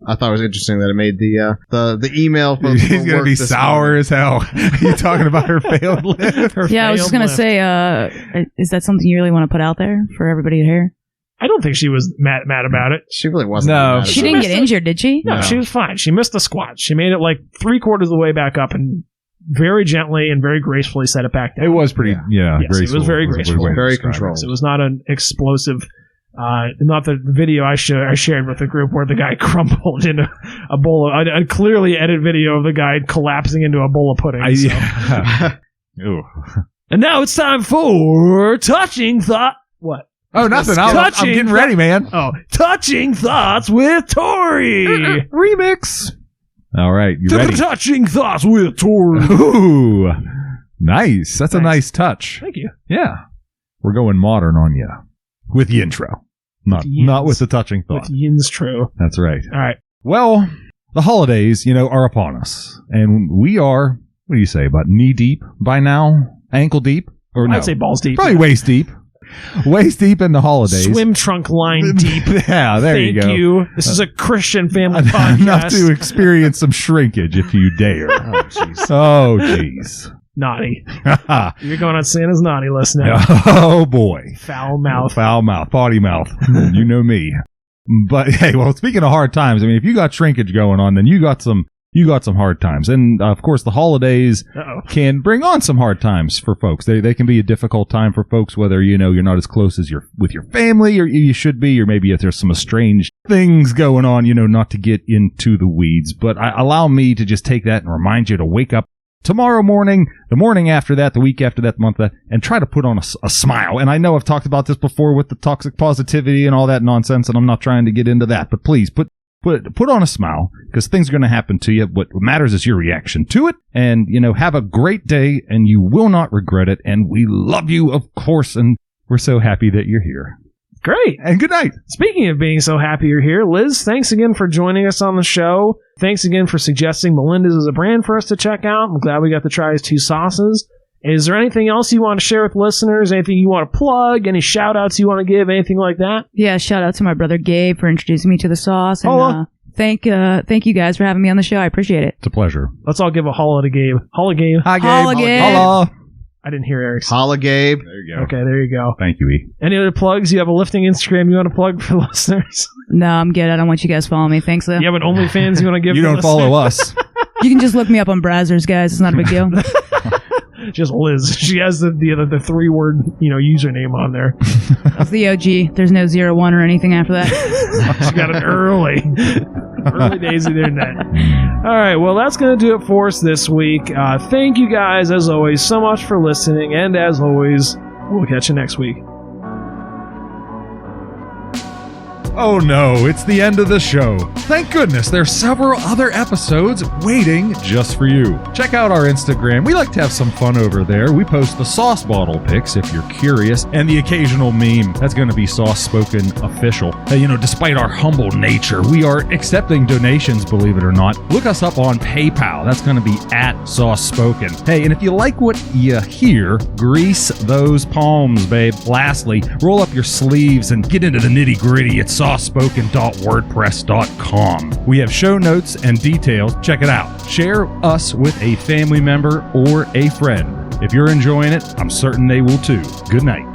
[SPEAKER 3] I thought it was interesting that it made the email from
[SPEAKER 1] He's going to be sour as hell. You talking about her failed lift?
[SPEAKER 5] Yeah, I was just going to say, is that something you really want to put out there for everybody to hear?
[SPEAKER 2] I don't think she was mad about it.
[SPEAKER 3] She really wasn't.
[SPEAKER 1] No.
[SPEAKER 5] She didn't get injured, did she?
[SPEAKER 2] No, she was fine. She missed the squat. She made it like 3/4 of the way back up and very gently and very gracefully set it back down.
[SPEAKER 1] It was pretty,
[SPEAKER 2] Yes,
[SPEAKER 1] graceful.
[SPEAKER 2] it was very graceful.
[SPEAKER 3] Very controlled.
[SPEAKER 2] So it was not an explosive. Not the video I shared with the group where the guy crumbled into a bowl of a clearly edited video of the guy collapsing into a bowl of pudding.
[SPEAKER 1] Ooh.
[SPEAKER 2] And now it's time for touching thought. What?
[SPEAKER 1] Oh, nothing. I'm getting ready, man.
[SPEAKER 2] Oh, touching thoughts with Tori.
[SPEAKER 1] Remix. All right, you ready?
[SPEAKER 2] Touching thoughts with Tori.
[SPEAKER 1] Ooh, nice. That's a nice touch.
[SPEAKER 2] Thank you.
[SPEAKER 1] Yeah, we're going modern on you with the intro, not with the touching thought.
[SPEAKER 2] With Yin's true.
[SPEAKER 1] That's right.
[SPEAKER 2] All right.
[SPEAKER 1] Well, the holidays, are upon us, and we are. What do you say? About knee deep by now? Ankle deep? Or no?
[SPEAKER 2] I'd say balls deep.
[SPEAKER 1] Probably waist deep. Waist deep in the holidays.
[SPEAKER 2] Swim trunk line deep.
[SPEAKER 1] Yeah, there you go.
[SPEAKER 2] Thank you. This is a Christian family podcast.
[SPEAKER 1] Enough to experience some shrinkage if you dare.
[SPEAKER 3] Oh, jeez.
[SPEAKER 1] Oh, jeez.
[SPEAKER 2] Naughty. You're going on Santa's naughty list now.
[SPEAKER 1] Oh, boy.
[SPEAKER 2] Foul mouth.
[SPEAKER 1] Foul mouth. Potty mouth. You know me. But, hey, well, speaking of hard times, I mean, if you got shrinkage going on, then you got some hard times. And, of course, the holidays can bring on some hard times for folks. They can be a difficult time for folks, whether, you're not as close as with your family or you should be, or maybe if there's some estranged things going on, not to get into the weeds. But allow me to just take that and remind you to wake up tomorrow morning, the morning after that, the week after that, the month after that, and try to put on a smile. And I know I've talked about this before with the toxic positivity and all that nonsense, and I'm not trying to get into that, but please put on a smile, because things are going to happen to you. What matters is your reaction to it. And, have a great day, and you will not regret it. And we love you, of course, and we're so happy that you're here.
[SPEAKER 2] Great.
[SPEAKER 1] And good night.
[SPEAKER 2] Speaking of being so happy you're here, Liz, thanks again for joining us on the show. Thanks again for suggesting Melinda's as a brand for us to check out. I'm glad we got to try his 2 sauces. Is there anything else you want to share with listeners? Anything you want to plug? Any shout-outs you want to give? Anything like that?
[SPEAKER 5] Yeah, shout out to my brother Gabe for introducing me to the sauce. And thank you guys for having me on the show. I appreciate it.
[SPEAKER 1] It's a pleasure.
[SPEAKER 2] Let's all give a holla to Gabe. Holla, Gabe.
[SPEAKER 1] Hi, Gabe.
[SPEAKER 5] Holla, Gabe.
[SPEAKER 1] Holla.
[SPEAKER 2] I didn't hear Eric's.
[SPEAKER 3] Holla, Gabe.
[SPEAKER 1] There you go.
[SPEAKER 2] Okay, there you go.
[SPEAKER 1] Thank you, E.
[SPEAKER 2] Any other plugs? You have a lifting Instagram you want to plug for listeners?
[SPEAKER 5] No, I'm good. I don't want you guys following me. Thanks, though.
[SPEAKER 2] You have an OnlyFans you want to give
[SPEAKER 1] You
[SPEAKER 2] the
[SPEAKER 1] don't follow us.
[SPEAKER 5] You can just look me up on Brazzers, guys. It's not a big deal.
[SPEAKER 2] Just Liz. She has the 3-word username on there.
[SPEAKER 5] That's the OG. There's no 01 or anything after that.
[SPEAKER 2] She got it early days of the internet. All right, well, that's going to do it for us this week. Thank you guys, as always, so much for listening, and as always, we'll catch you next week.
[SPEAKER 1] Oh no, it's the end of the show. Thank goodness there's several other episodes waiting just for you. Check out our Instagram. We like to have some fun over there. We post the sauce bottle pics if you're curious, and the occasional meme. That's going to be Sauce Spoken Official. Despite our humble nature, we are accepting donations, believe it or not. Look us up on PayPal. That's going to be @SauceSpoken. Hey, and if you like what you hear, grease those palms, babe. Lastly, roll up your sleeves and get into the nitty-gritty at saucespoken.wordpress.com. We have show notes and details. Check it out. Share us with a family member or a friend. If you're enjoying it, I'm certain they will too. Good night.